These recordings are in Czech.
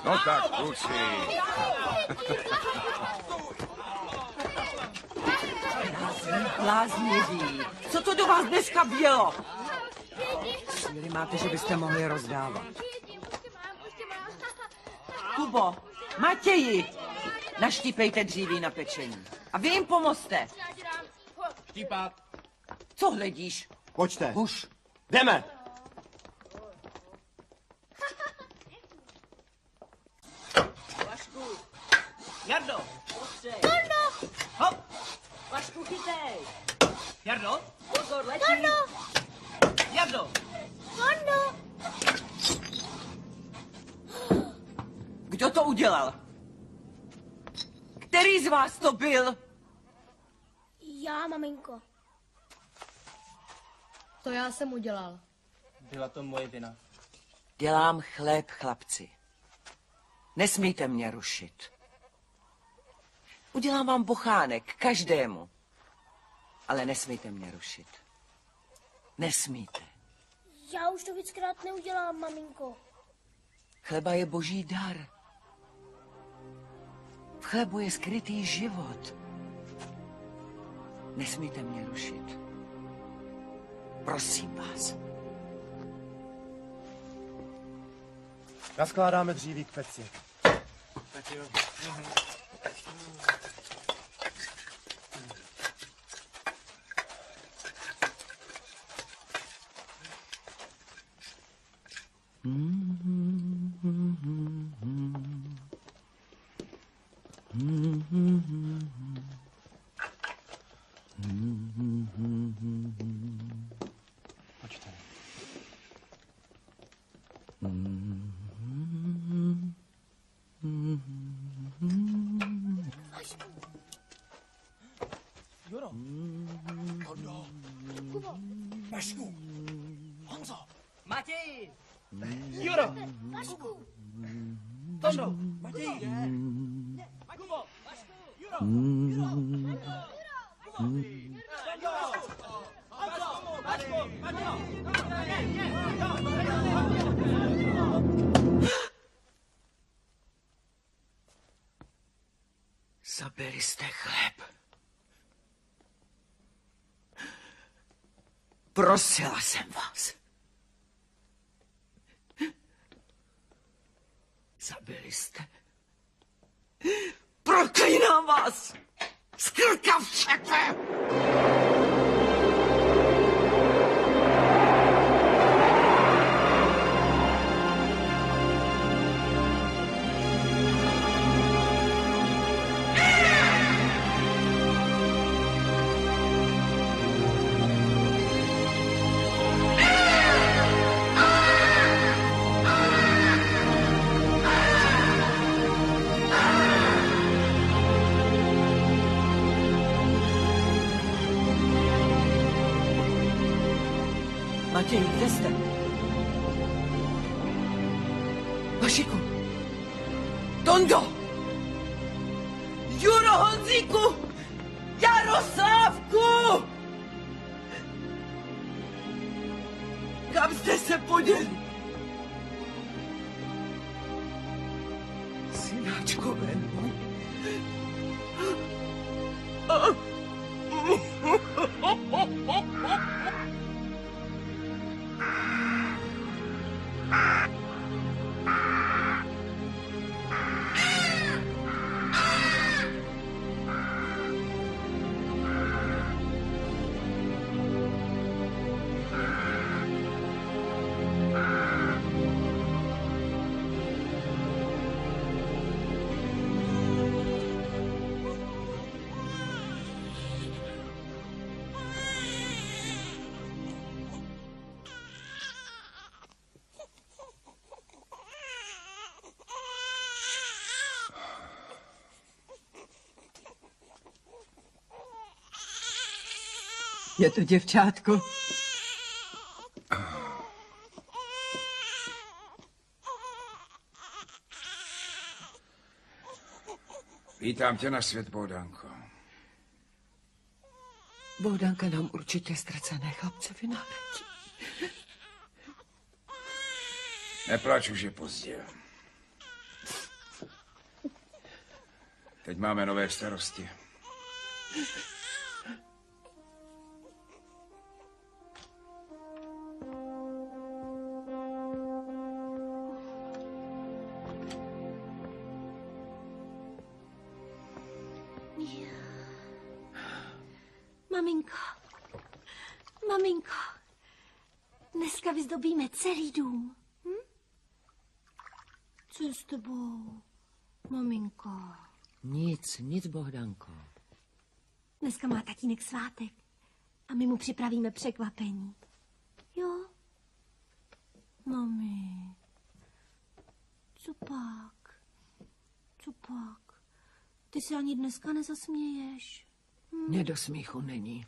No tak, kluci. Blázniví. Co to do vás dneska bylo? Síly máte, že byste mohli rozdávat. Kubo, Matěji, naštípejte dříví na pečení. A vy jim pomozte. Štípat. Co hledíš? Pojďte. Už. Jdeme. Vašku. Jardo. Jardo. Hop. Vašku, chytej. Jardo. Pozor, letí. Jardo. Jardo. Jardo. Kdo to udělal? Který z vás to byl? Já, maminko. To já jsem udělal. Byla to moje vina. Dělám chléb, chlapci. Nesmíte mě rušit. Udělám vám bochánek, každému. Ale nesmíte mě rušit. Nesmíte. Já už to víckrát neudělám, maminko. Chleba je boží dar. V chlebu je skrytý život. Nesmíte mě rušit. Prosím vás. Naskládáme dříví k peci. Tak jo. Počkej. Juro. Honzo. Kubo. Vašku. Honzo. Matěj! Juro. Vašku. Tondo. Matěj. Kubo. Vašku. Juro. Juro. Zabili jste chléb. Prosila jsem vás. Zabili jste. Proklínám vás! Skrkavčete! Matěj, kde jste? Vašiku! Tondo! Juro, Honzíku! Jaroslávku! Kam jste se poděli? Synáčkové můj. Je to děvčátko. Vítám tě na svět, Bohdanko. Bohdanka nám určitě ztracené chlapce vynáletí. Neplač, už je pozdě. Teď máme nové starosti. Maminko, dneska vyzdobíme celý dům. Co je s tebou, maminko? Nic, Bohdanko. Dneska má tatínek svátek a my mu připravíme překvapení. Jo? Mami, co pak? Ty se ani dneska nezasměješ. Mně do smíchu není.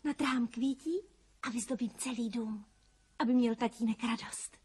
Natrhám kvítí a vyzdobím celý dům, aby měl tatínek radost.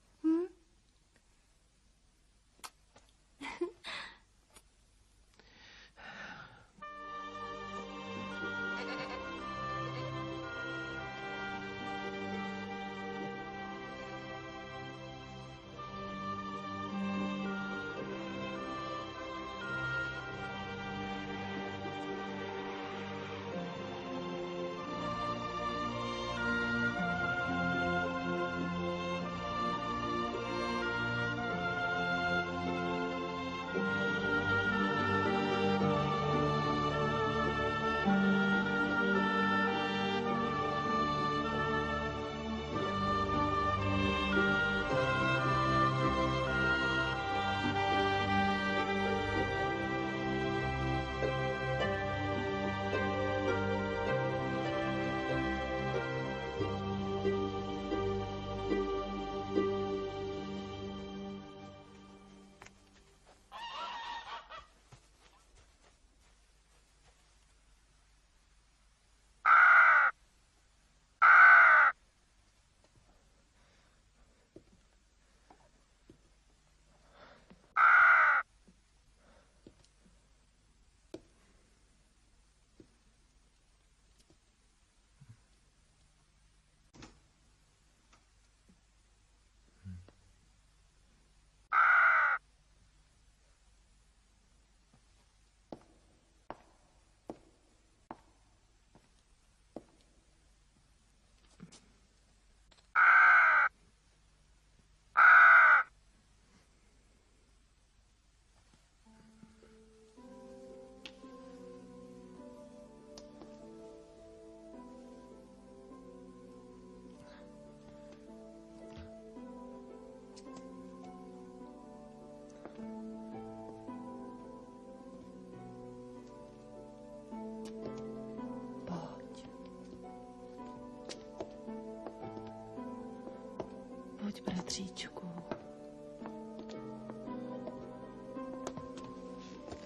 Pojď, bratříčku.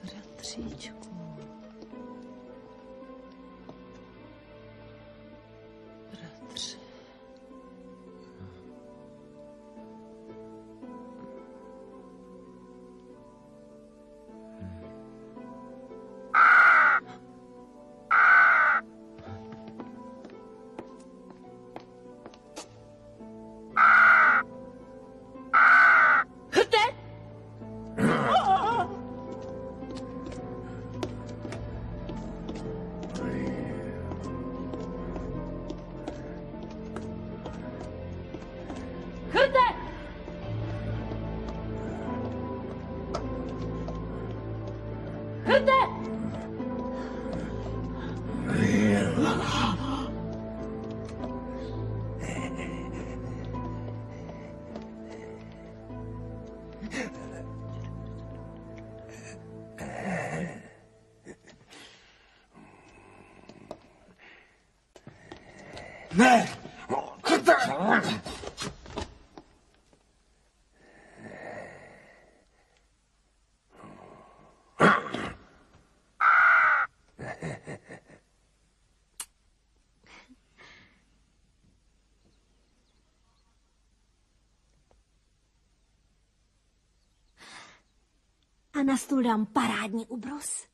Bratříčku. Bratře. Ne! A na stůl dám parádní ubrus.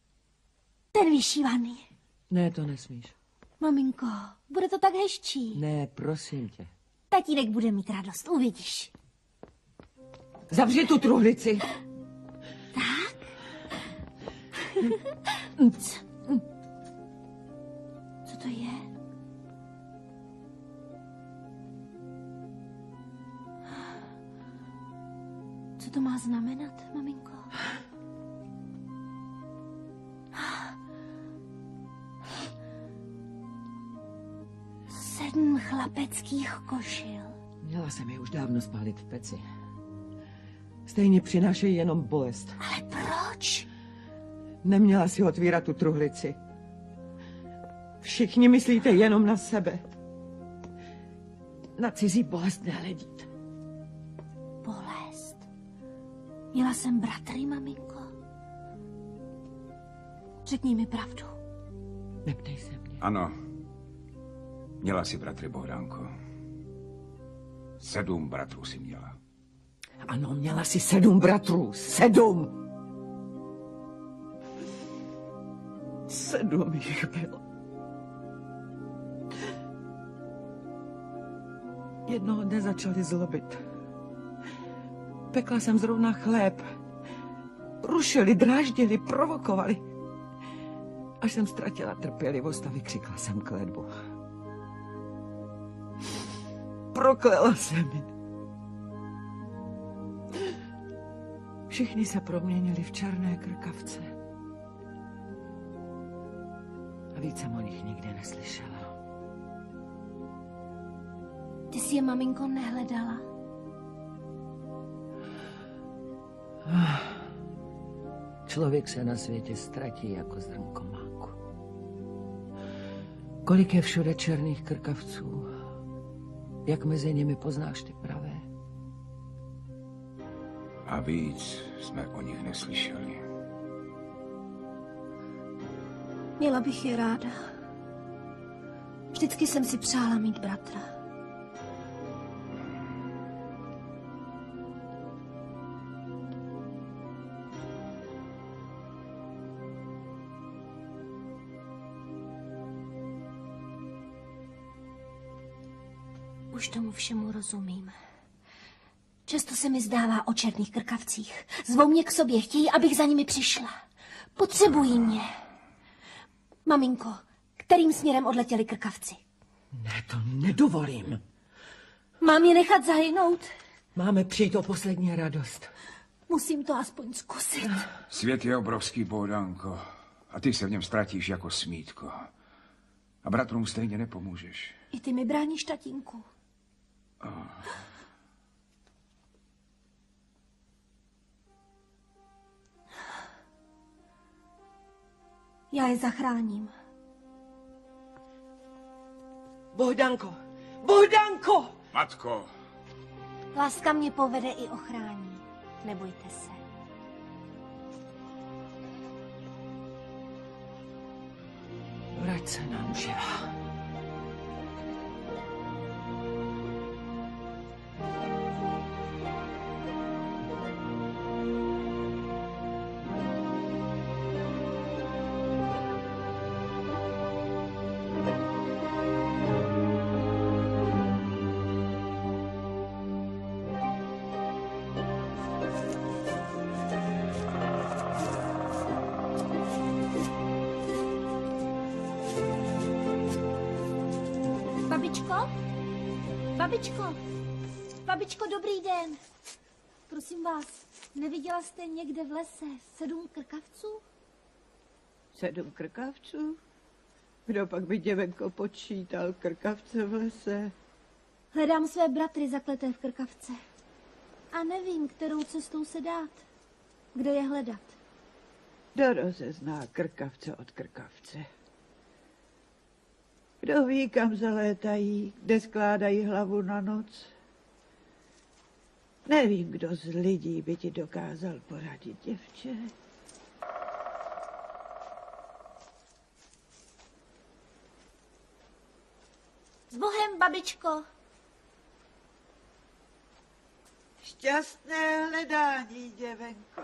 Ten vyšívaný. Ne, to nesmíš. Maminko, bude to tak hezčí. Ne, prosím tě. Tatínek bude mít radost, uvidíš. Zavři tu truhlici. Co to je? Co to má znamenat, maminko? Sedm chlapeckých košil. Měla jsem je už dávno spálit v peci. Stejně přinášejí jenom bolest. Ale proč? Neměla si otvírat tu truhlici. Všichni myslíte jenom na sebe. Na cizí bolest nehledíte. Bolest. Měla jsem bratry, maminko. Řekni mi pravdu. Neptej se mě. Ano. Měla si bratry, Bohdánko. 7 bratrů si měla. Ano, měla si 7 bratrů. 7! 7 jich bylo. Jednoho dne začali zlobit. Pekla jsem zrovna chléb. Rušili, dráždili, provokovali. Až jsem ztratila trpělivost a vykřikla jsem kletbu. Proklela jsem je. Všichni se proměnili v černé krkavce. A víc jsem o nich nikdy neslyšela. Ty jsi je, maminko, nehledala. Člověk se na světě ztratí jako zrnko máku. Kolik je všude černých krkavců? Jak mezi nimi poznáš ty pravé? A víc jsme o nich neslyšeli. Měla bych je ráda. Vždycky jsem si přála mít bratra. Už tomu všemu rozumím. Často se mi zdává o černých krkavcích. Zvou mě k sobě, chtějí, abych za nimi přišla. Potřebují mě. Maminko, kterým směrem odletěli krkavci? Ne, to nedovolím. Mám je nechat zahynout? Máme přijít o poslední radost. Musím to aspoň zkusit. Svět je obrovský, Bohdánko. A ty se v něm ztratíš jako smítko. A bratrům stejně nepomůžeš. I ty mi bráníš, tatínku. Já je zachráním. Bohdanko! Bohdanko! Matko! Láska mě povede i ochrání. Nebojte se. Vrať se nám živá. Babičko? Babičko? Babičko, dobrý den. Prosím vás, neviděla jste někde v lese 7 krkavců? 7 krkavců? Kdo pak by, děvenko, počítal krkavce v lese? Hledám své bratry zakleté v krkavce. A nevím, kterou cestou se dát. Kde je hledat? Kdo rozezná krkavce od krkavce? Kdo ví, kam zalétají, kde skládají hlavu na noc? Nevím, kdo z lidí by ti dokázal poradit, děvče. S Bohem, babičko. Šťastné hledání, děvenko.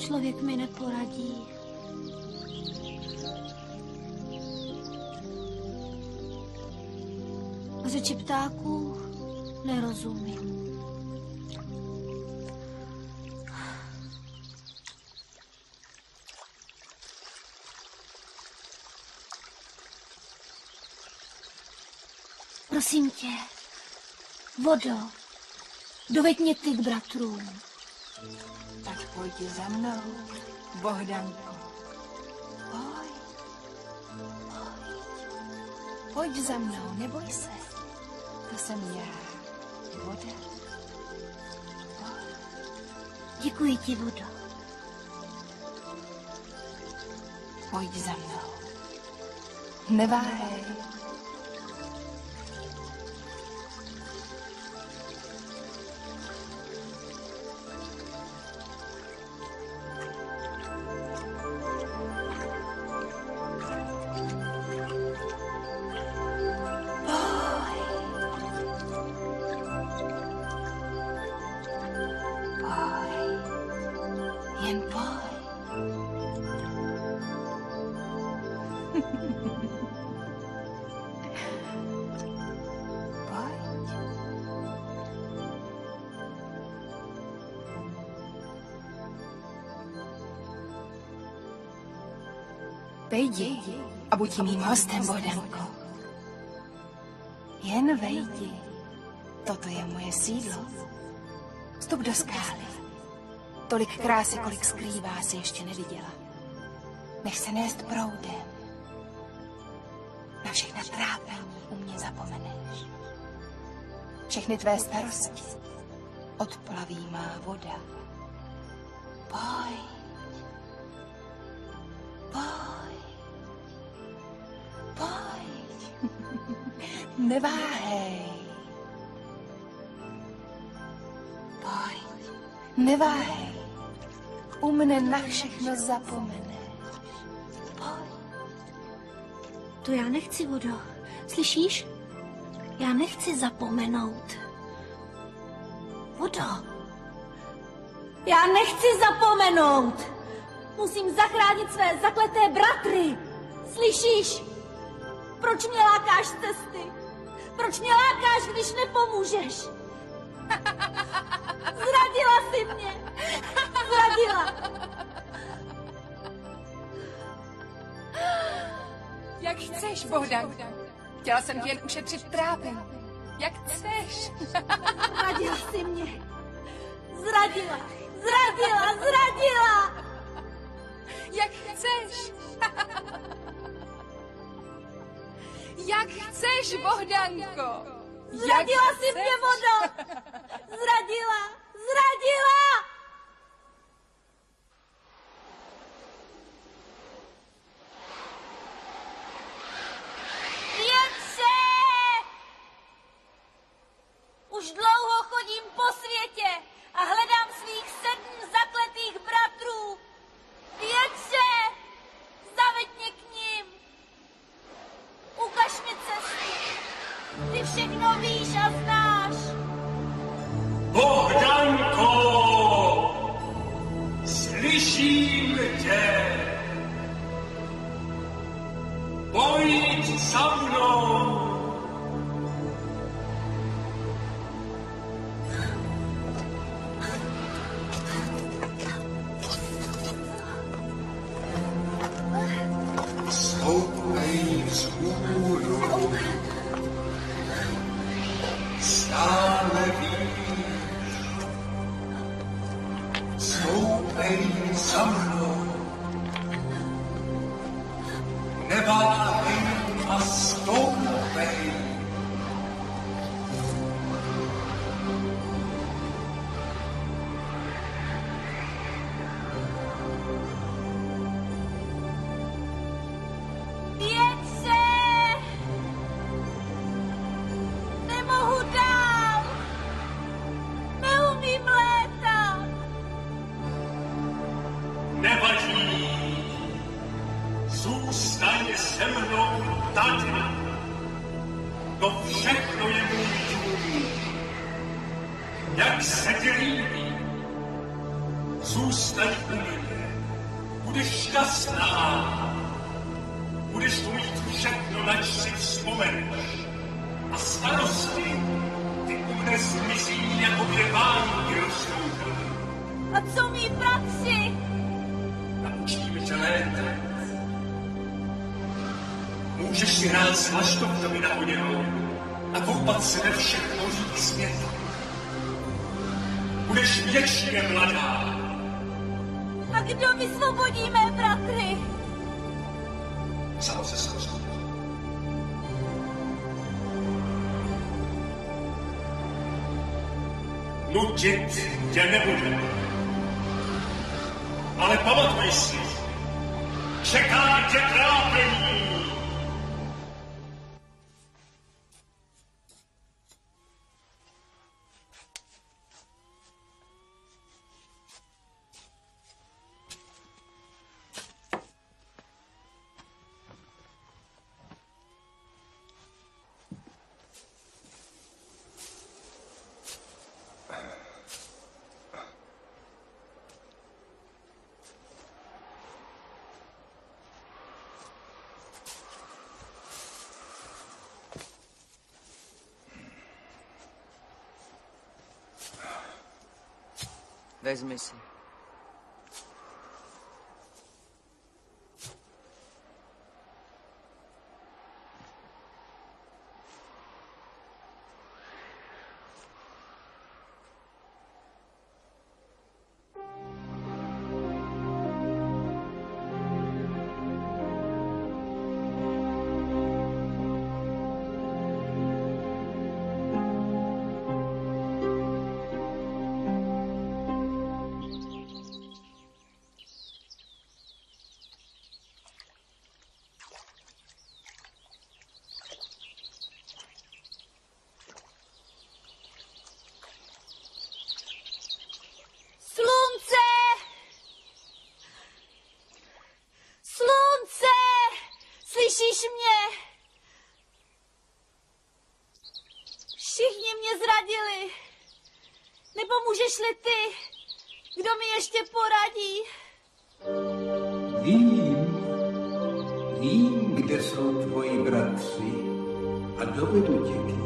člověk mi neporadí. Řeči ptáků nerozumím. Prosím tě, vodo, doveď mě ty k bratrům. Tak pojď za mnou, Bohdanko. Pojď. Pojď za mnou, neboj se. To jsem já, voda. Děkuji ti, vodo. Pojď za mnou. Neváhej. Jen pojď. Pojď. Vejdi a buď mým hostem, Bohdanko. Jen vejdi. Toto je moje sídlo. Vstup do skály. Tolik krásy, kolik skrývá, si ještě neviděla. Nech se nést proudem. Na všechna trápení u mě zapomeneš. Všechny tvé starosti odplaví má voda. Pojď. Pojď. Pojď. Neváhej. Pojď. Neváhej. U mne na všechno zapomeneš. Pojď. To já nechci, vodo. Slyšíš? Já nechci zapomenout. Vodo. Já nechci zapomenout. Musím zachránit své zakleté bratry. Slyšíš? Proč mě lákáš z cesty? Proč mě lákáš, když nepomůžeš? Zradila jsi mě. Zradila. Jak chceš, Bohdanko. Chtěla jsem ti jen ušetřit trápení. Jak chceš. Zradila jsi mě. Zradila. Zradila. Zradila. Jak chceš. Jak chceš, Bohdanko. Zradila jsi mě, vodo. Zradila. Zradila. Větře! Už dlouho chodím po světě a hledám svých 7 zakletých bratrů. Větře! Zaveď mě k nim. Ukaž mi cestu. Ty všechno víš a znáš. Bohdanko! Slyším tě! Pojď za mnou! Stoupej vzhůru, stále víš, stoupej za mnou, neváhej a stoupej. Větře! Nemohu dál! Neumím létat! Nevadí, zůstaň se mnou tady. To všechno je můj dům. Jak se ti líbí? Zůstaň u mě. Budeš šťastná. Budeš tu mít všechno, nač si vzpomeneš. A starosti ty u zmizí jako dvě vánky rozsoukaly. A co mý bratři? Naučíme tě létat. Můžeš si hrát s maštovkami na hoděnou a koupat se ve všech mořích světa. Budeš věčně mladá. A kdo vysvobodí mé bratry? Samo se zkusí. Nutit tě nebude. Ale pamatuj si, čeká tě trápení. Vezmi si. Slunce! Slunce! Slyšíš mě? Všichni mě zradili. Nepomůžeš-li ty? Kdo mi ještě poradí? Vím, kde jsou tvoji bratři a dovedu tě k nim.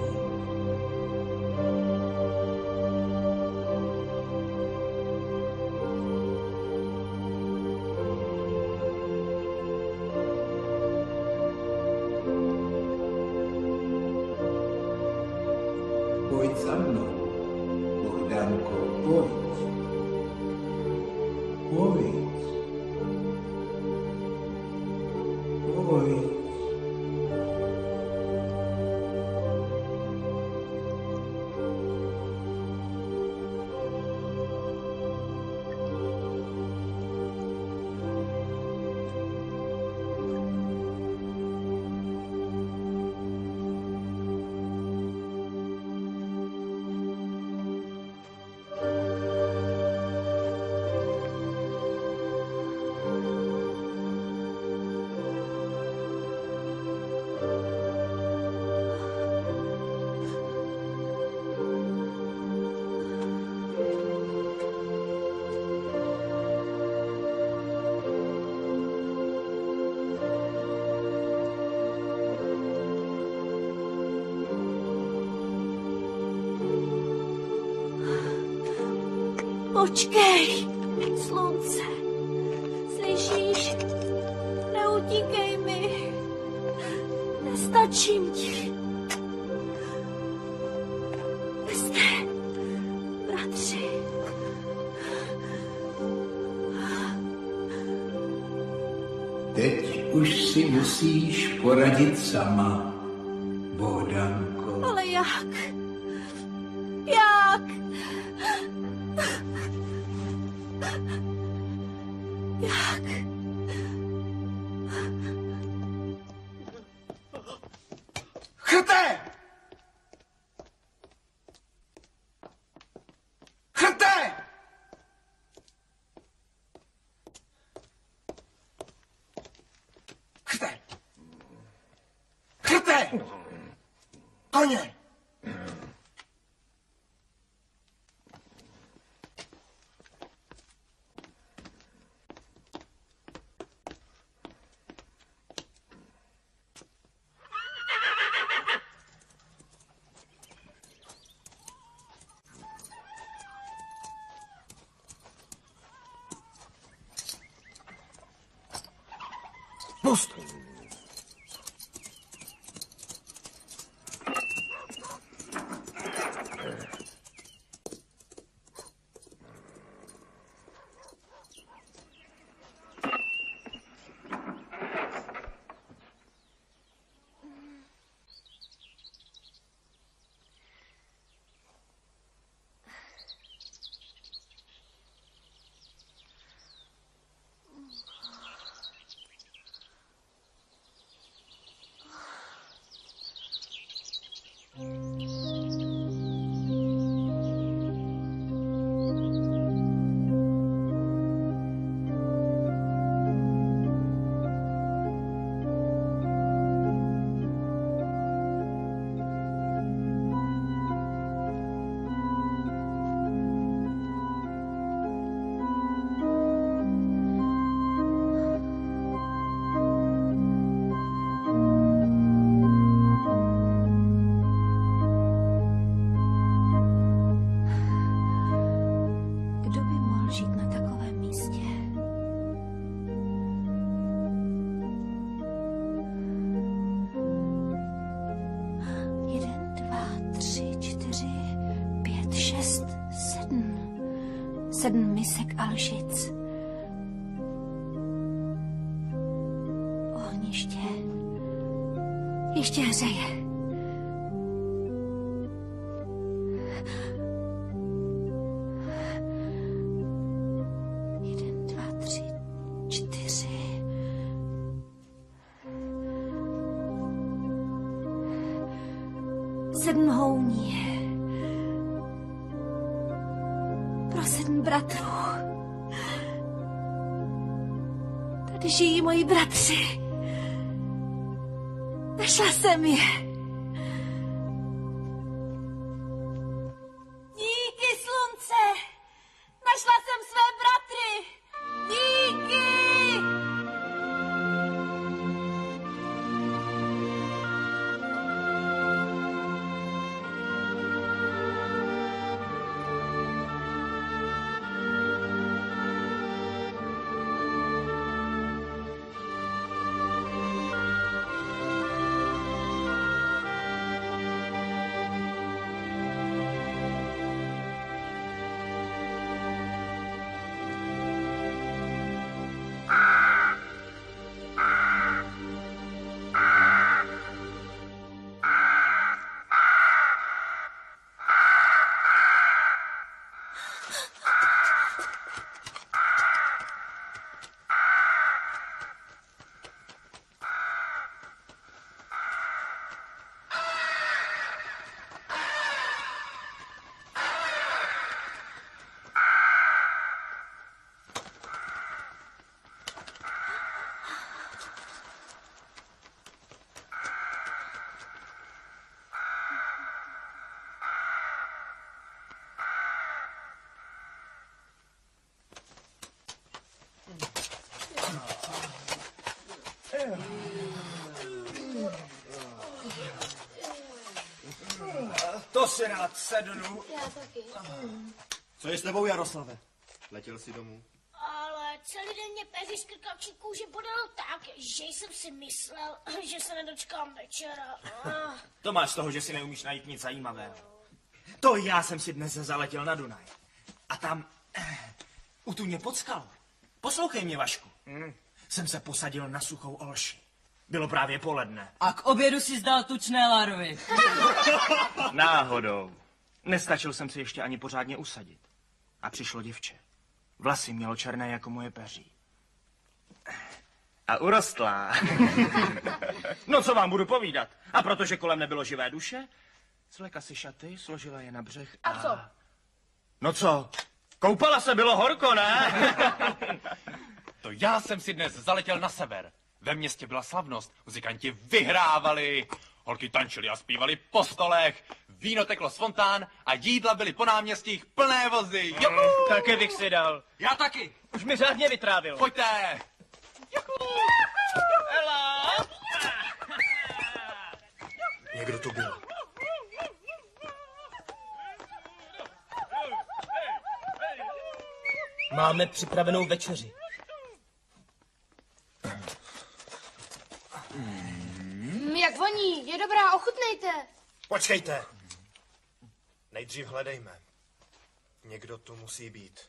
Pojď za mnou, Bohdánko, pojď. Pojď. Pojď. Počkej, slunce. Slyšíš? Neutíkej mi. Nestačím ti. Jste, bratři. Teď už si musíš poradit sama, Bohdánko. Ale jak? Jak? Jak? Chrte! Chrte! Chrte! Chrte! Koně! Dost! Sedm misek Alžic. Ohniště ještě hřeje. Jeden, dva, tři, čtyři. Sedm houní. Pro 7 bratrů. Tady žijí moji bratři. Našla jsem je. Díky, slunce. Našla jsem své bratry. Díky. To si rád sednu. Já taky. Co je s tebou, Jaroslave? Letěl jsi domů? Ale celý den mě peří z krkavčí kůže podalo tak, že jsem si myslel, že se nedočkám večera. To máš z toho, že si neumíš najít nic zajímavého. To já jsem si dnes zaletěl na Dunaj. A tam, u Tuně pod skalou. Poslouchej mě, Vašku. Jsem se posadil na suchou olši. Bylo právě poledne. A k obědu si zdal tučné larvy. Náhodou. Nestačil jsem si ještě ani pořádně usadit. A přišlo děvče. Vlasy mělo černé jako moje peří. A urostlá. No, co vám budu povídat? A protože kolem nebylo živé duše, zvlekla si šaty, složila je na břeh a... A co? No co? Koupala se, bylo horko, ne? To já jsem si dnes zaletěl na sever. Ve městě byla slavnost, muzikanti vyhrávali, holky tančily a zpívali po stolech, víno teklo z fontán a jídla byly po náměstích plné vozy. Taky bych si dal. Já taky. Už mi řádně vytrávil. Pojďte! Hela! Někdo tu byl. Máme připravenou večeři. Počkejte! Počkejte! Nejdřív hledejme. Někdo tu musí být.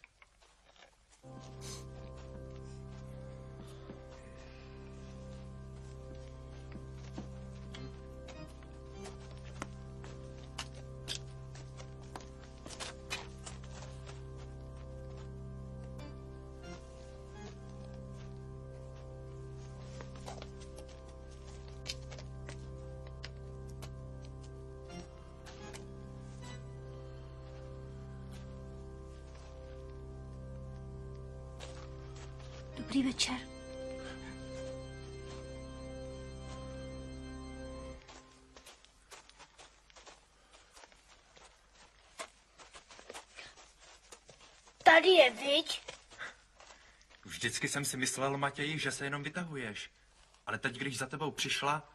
Dobrý večer. Tady je, viď? Vždycky jsem si myslel, Matěji, že se jenom vytahuješ. Ale teď, když za tebou přišla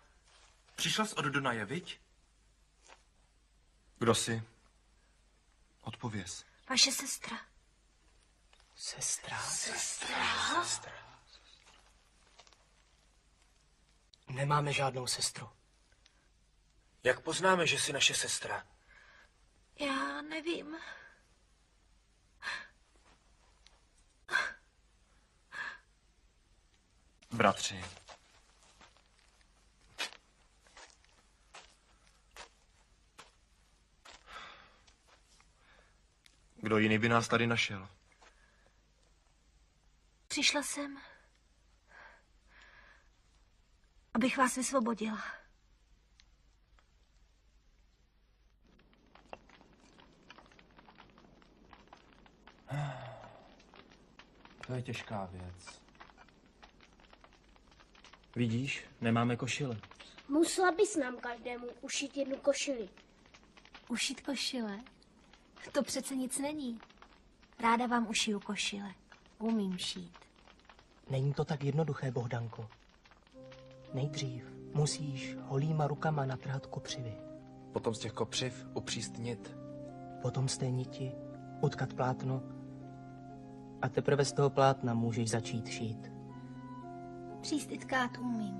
jsi od Dunaje, viď? Kdo jsi? Odpověz. Vaše sestra. Sestra? Sestra. Nemáme žádnou sestru. Jak poznáme, že jsi naše sestra? Já nevím. Bratři. Kdo jiný by nás tady našel? Přišla jsem, abych vás vysvobodila. To je těžká věc. Vidíš, nemáme košile. Musela bys nám každému ušít jednu košili. Ušít košile? To přece nic není. Ráda vám ušiju košile. Umím šít. Není to tak jednoduché, Bohdanko. Nejdřív musíš holýma rukama natrhat kopřivy. Potom z těch kopřiv upřístnit. Potom z té niti utkat plátno a teprve z toho plátna můžeš začít šít. Příst i tkát umím.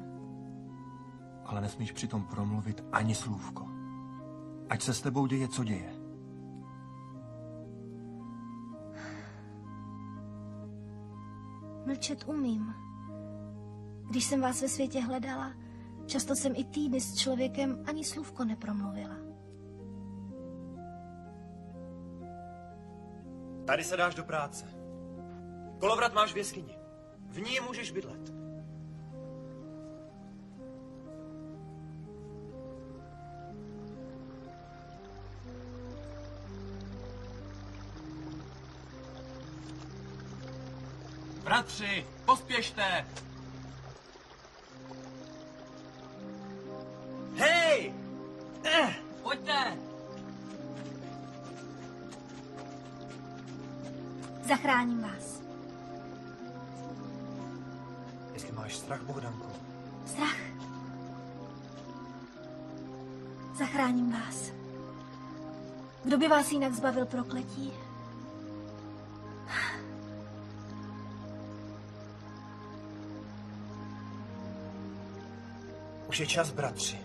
Ale nesmíš přitom promluvit ani slůvko. Ať se s tebou děje, co děje. Mlčet umím. Když jsem vás ve světě hledala, často jsem i týdny s člověkem ani slůvko nepromluvila. Tady se dáš do práce. Kolovrat máš v jeskyni. V ní můžeš bydlet. Bratři, pospěšte! Hej! Pojďte! Zachráním vás. Jestli máš strach, Bohdanko. Strach? Zachráním vás. Kdo by vás jinak zbavil prokletí? Už je čas, bratři.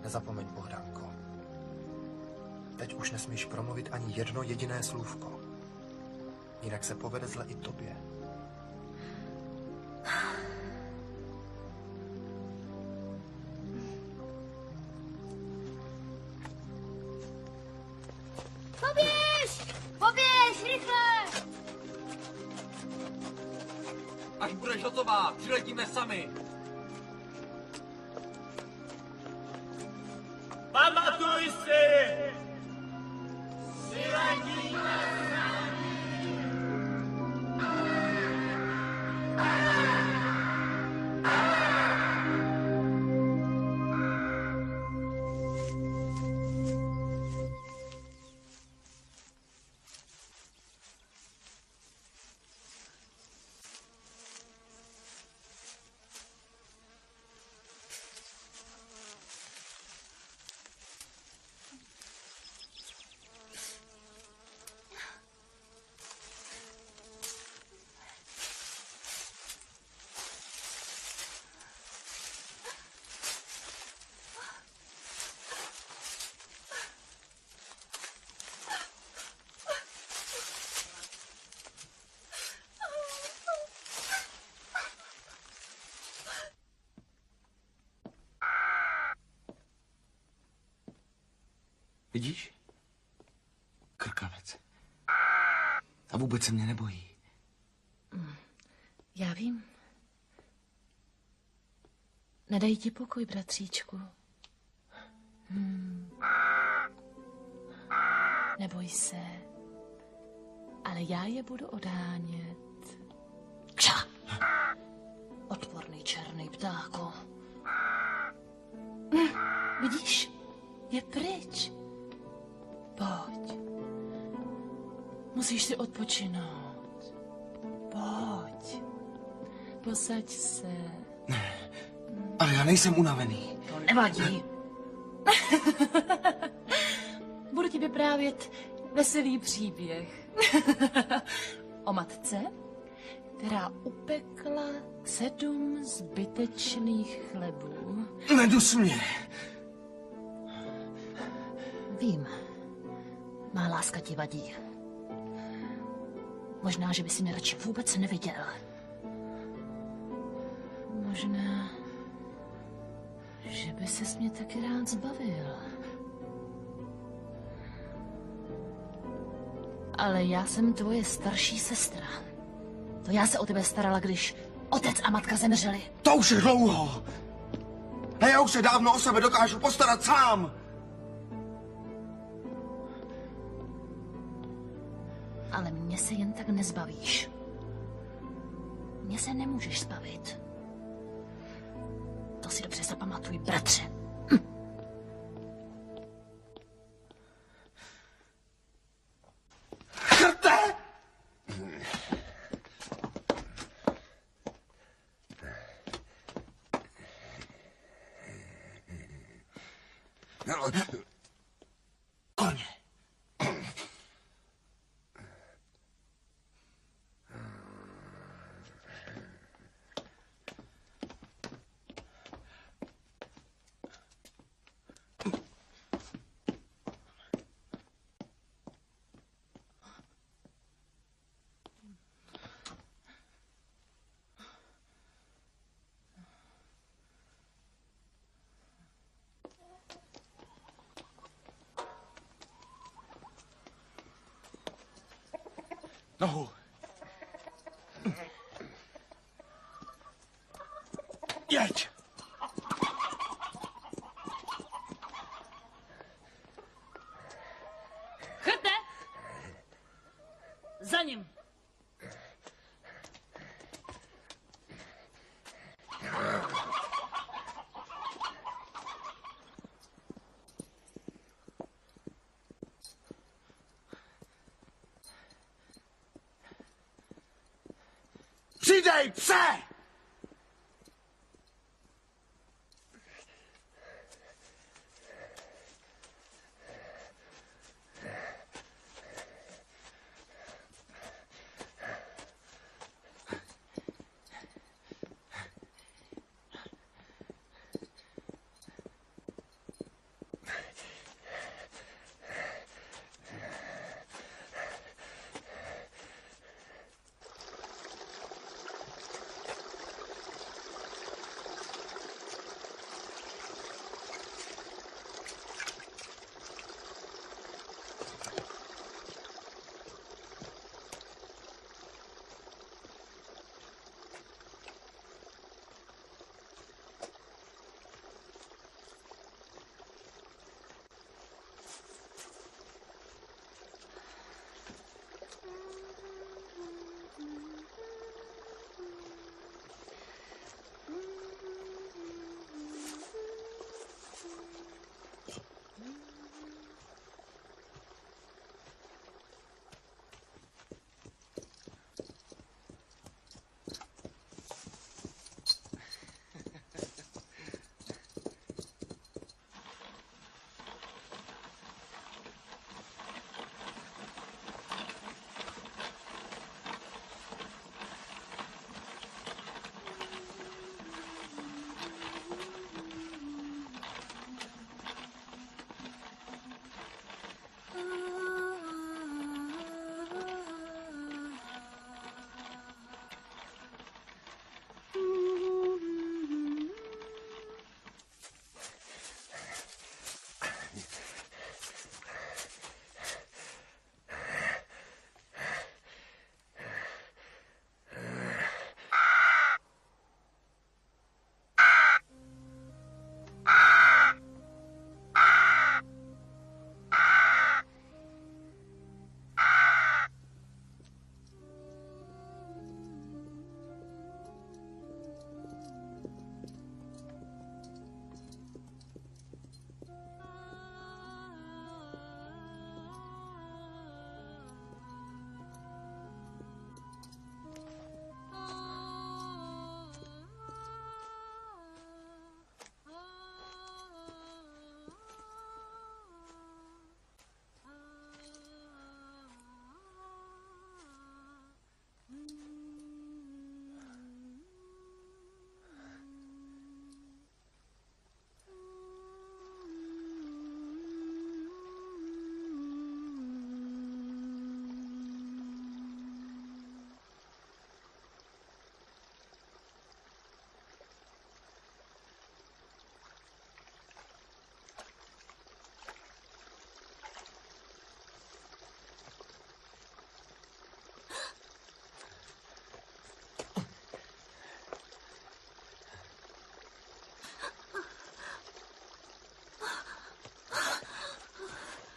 Nezapomeň, Bohdanko. Teď už nesmíš promluvit ani jedno jediné slůvko. Jinak se povede zle i tobě. Poběž! Poběž, rychle! Až budeš hotová, přiletíme sami. Pamatuj si! Vidíš? Krkavec. A vůbec se mě nebojí. Já vím. Nedej ti pokoj, bratříčku. Neboj se. Ale já je budu odhánět. Kša! Odporný černý ptáko. Vidíš? Je pryč. Pojď. Musíš si odpočinout. Pojď. Posaď se. Ale já nejsem unavený. To nevadí. Budu ti vyprávět veselý příběh. O matce, která upekla 7 zbytečných chlebů. Nedus mě. Vím. Má láska ti vadí. Možná, že by si mě radši vůbec neviděl. Možná, že by ses mě taky rád zbavil. Ale já jsem tvoje starší sestra. To já se o tebe starala, když otec a matka zemřeli. To už je dlouho. A já už se dávno o sebe dokážu postarat sám. Ale mě se jen tak nezbavíš. Mě se nemůžeš zbavit. To si dobře zapamatuj, bratře. Chrte! Koně. Nohu. Jeď. Chrte! Za ním. Přidej, pse!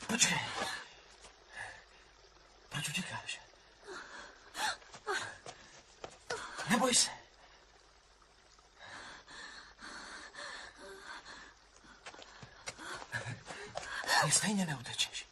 Počkej. Proč utíkáš? Neboj se. Ty stejně neutečeš.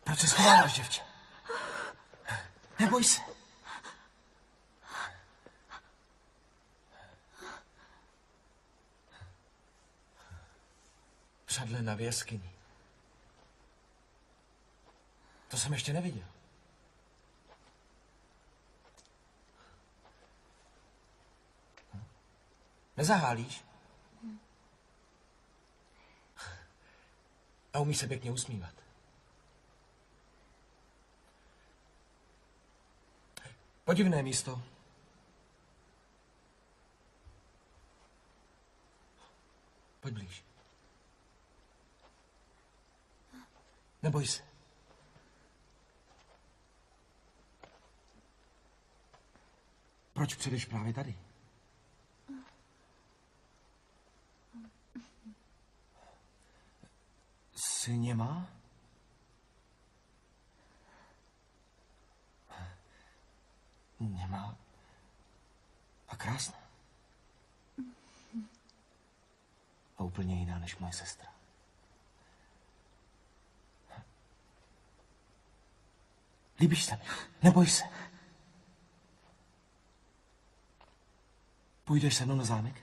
Proč se schováváš, děvče? Neboj se. Přadlena v jeskyni. To jsem ještě neviděl. Nezahálíš? A umíš se pěkně usmívat. Podivné místo. Pojď blíž. Neboj se. Proč přijdeš právě tady? Jsi němá? Němá a krásná. A úplně jiná než moje sestra. Líbíš se mi? Neboj se. Půjdeš se mnou na zámek?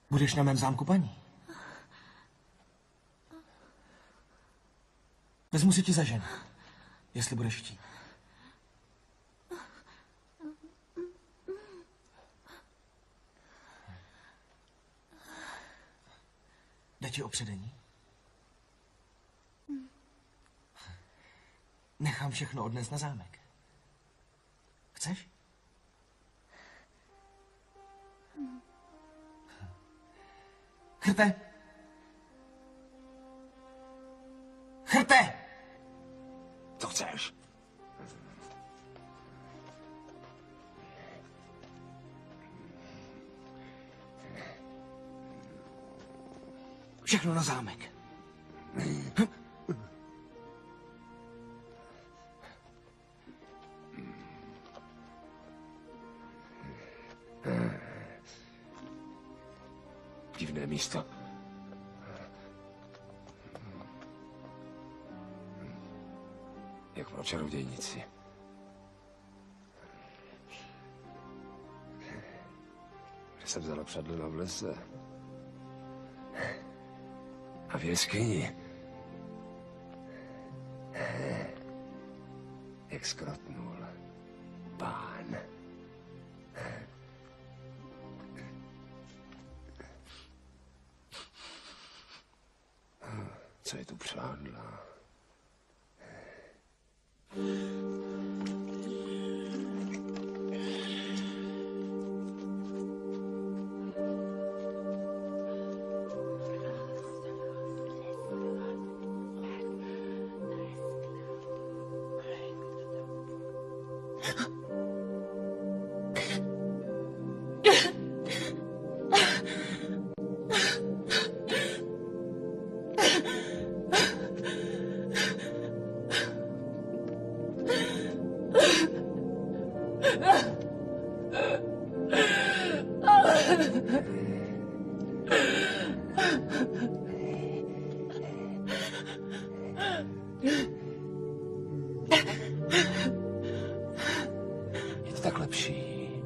Budeš na mém zámku paní? Vezmu si ti za ženu, jestli budeš chtít. Jde ti o předení? Nechám všechno odnést na zámek. Chceš? Chrte! Chrte! Co chceš? Všechno na zámek. Divné místo. Jak pro čarodějnici. Kde se vzala přadlena v lese. A v jeskyni. Jak skrotnul pán. Co je tu přádla? Je to tak lepší.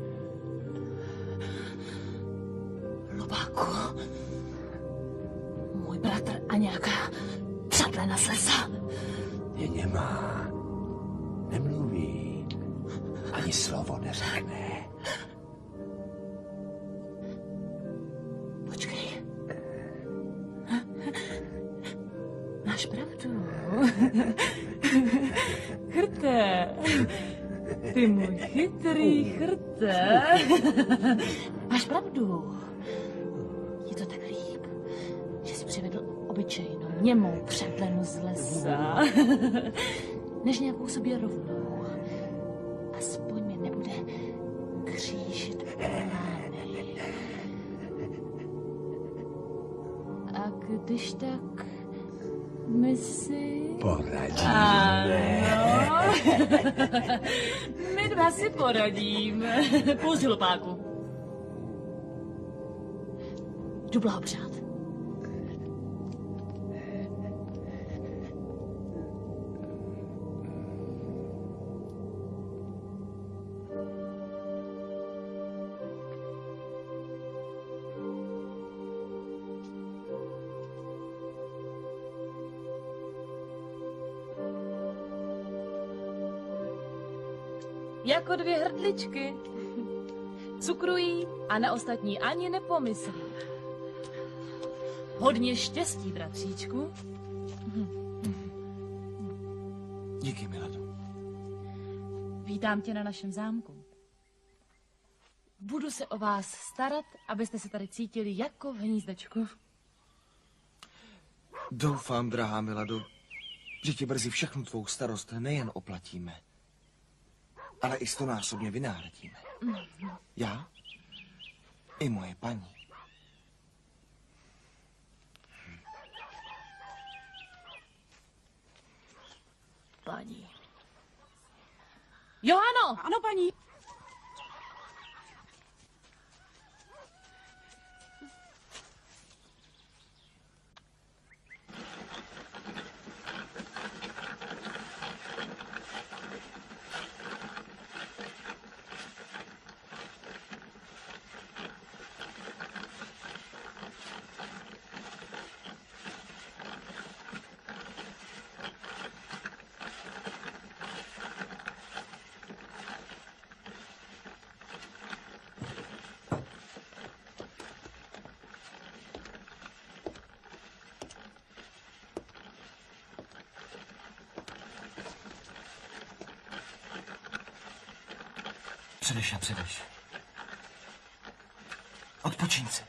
Lubáku, můj bratr a nějaká přadlena z lesa. Je němá. Nemluví. Ani slovo neřekne. pravdu. Chrte. Ty můj chytrý chrte. Máš pravdu. Je to tak líp, že jsi přivedl obyčejnou, němou předlenu z lesa. Než nějakou sobě rovnou. Aspoň mě nebude křížit plány. A když tak my si... Poradíme. Ano. My dva si poradíme. Použij lopáku. Jdu blahopřát. Jako 2 hrdličky. Cukrují a na ostatní ani nepomyslí. Hodně štěstí, bratříčku. Díky, Milado. Vítám tě na našem zámku. Budu se o vás starat, abyste se tady cítili jako v hnízdečku. Doufám, drahá Milado, že ti brzy všechnu tvou starost nejen oplatíme, ale i stonásobně vynáhradíme. Já i moje paní. Paní. Johano! Ano, paní. Předeš a předeš. Odpočiň si.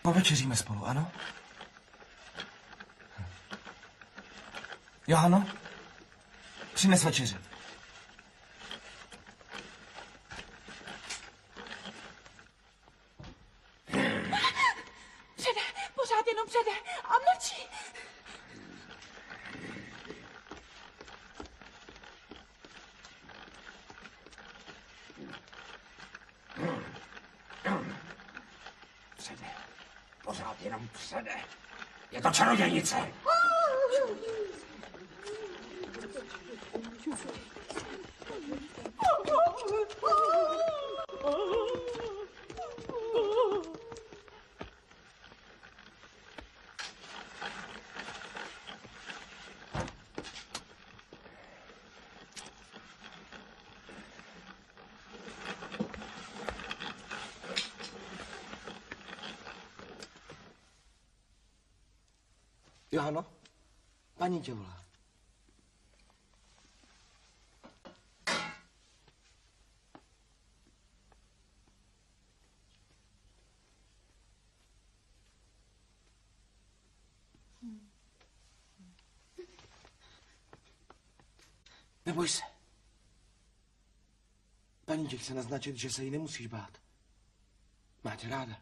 Povečeříme spolu, ano? Johano, přines večeři. Přede, pořád jenom přede a mlčí. Přede. Pořád jenom přede. Je to čarodějnice. Johano, paní tě volá. Neboj se. Paní tě chce naznačit, že se jí nemusíš bát. Má tě ráda.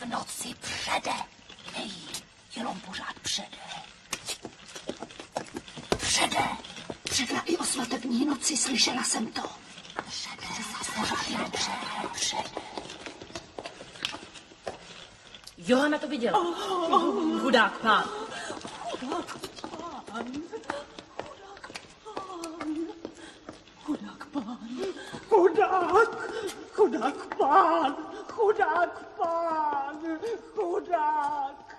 v noci přede. Nejí, jenom pořád přede. Přede. Předla i o svatební noci, slyšela jsem to. Přede, pořád jenom přede. Johana to viděla. Chudák pán. Chudák pán. Chudák pán. Chudák pán. Chudák.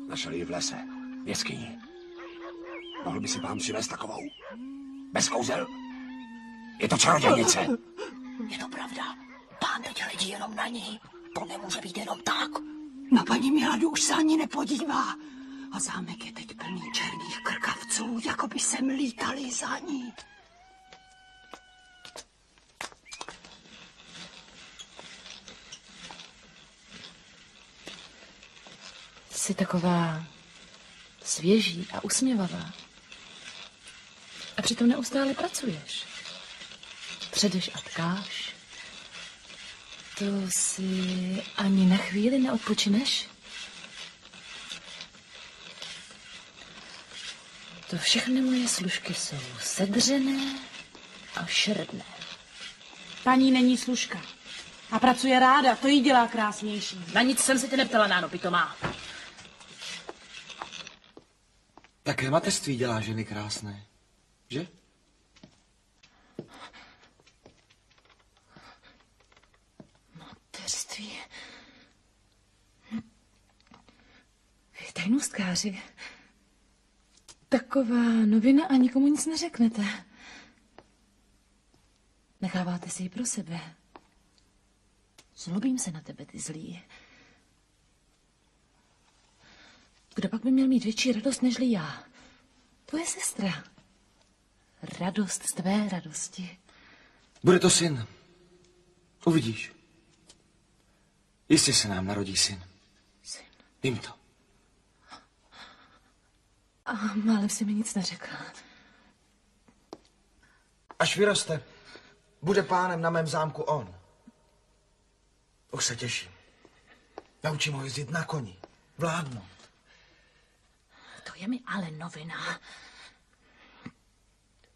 Našel ji v lese, v jeskyni. Mohl by si pán přivést takovou? Bez kouzel? Je to čarodějnice. Je to pravda. Pán teď hledí jenom na ní. To nemůže být jenom tak. Na paní Miladu už se ani nepodívá. A zámek je teď plný černých krkavců, jako by sem lítali za ní. Jsi taková svěží a usměvavá. A přitom neustále pracuješ. Předeš a tkáš. To si ani na chvíli neodpočineš? To všechny moje služky jsou sedřené a šeredné. Paní není služka. A pracuje ráda, to jí dělá krásnější. Na nic jsem se tě neptala, Náno, pitomá. Také mateřství dělá ženy krásné, že? Mateřství. Vy tajnůstkáři. Taková novina a nikomu nic neřeknete. Necháváte si ji pro sebe. Zlobím se na tebe, ty zlý. Kdo pak by měl mít větší radost nežli já? Tvoje sestra. Radost z tvé radosti. Bude to syn. Uvidíš. Jistě se nám narodí syn. Syn. Vím to. A málem si mi nic neřekla. Až vyroste, bude pánem na mém zámku on. Už se těším. Naučím ho jezdit na koni, vládnout. To je mi ale novina.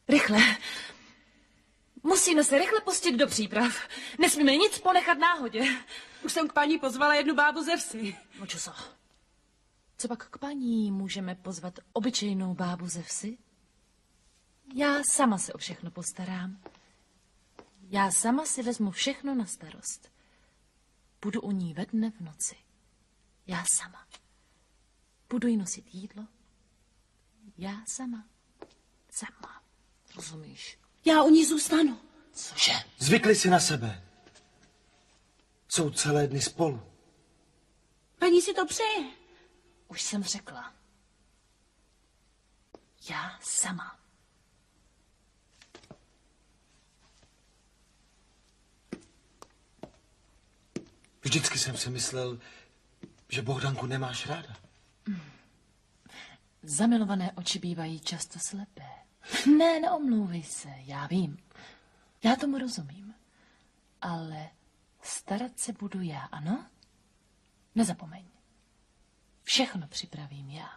Rychle. Musíme se rychle pustit do příprav. Nesmíme nic ponechat náhodě. Už jsem k paní pozvala jednu bábu ze vsi. No čo? Co pak k paní můžeme pozvat obyčejnou bábu ze vsi? Já sama se o všechno postarám. Já sama si vezmu všechno na starost. Budu u ní ve dne v noci. Já sama. Budu jí nosit jídlo. Já sama. Sama. Rozumíš? Já u ní zůstanu. Cože? Zvykli si na sebe. Jsou celé dny spolu. Paní si to přeje. Už jsem řekla. Já sama. Vždycky jsem si myslel, že Bohdanku nemáš ráda. Zamilované oči bývají často slepé. Ne, neomlouvej se, já vím. Já tomu rozumím. Ale starat se budu já, ano? Nezapomeň. Všechno připravím já.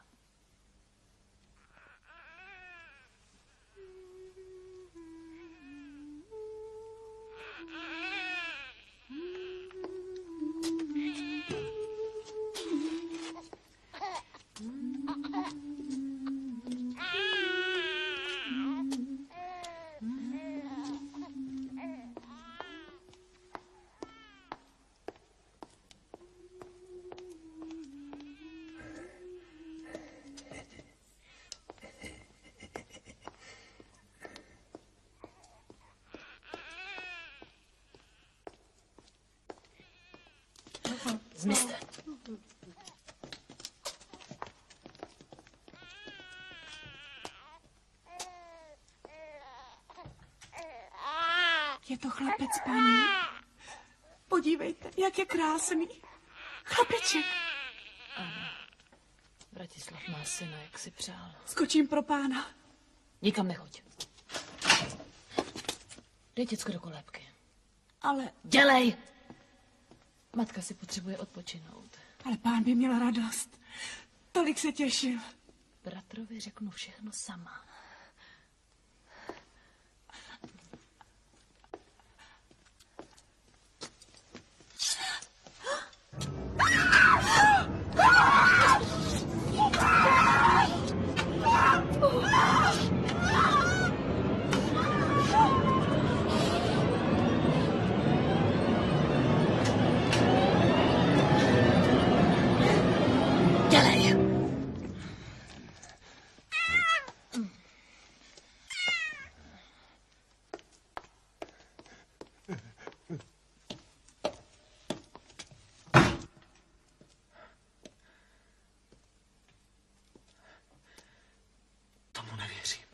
Zmizte. Je to chlapec, paní. Podívejte, jak je krásný. Chlapeček. Ano. Vratislav má syna, jak si přál. Skočím pro pána. Nikam nechoď. Dej děcko do kolébky. Ale... Dělej! Matka si potřebuje odpočinout. Ale pán by měl radost. Tolik se těšil. Bratrovi řeknu všechno sama. Tomu nevěřím.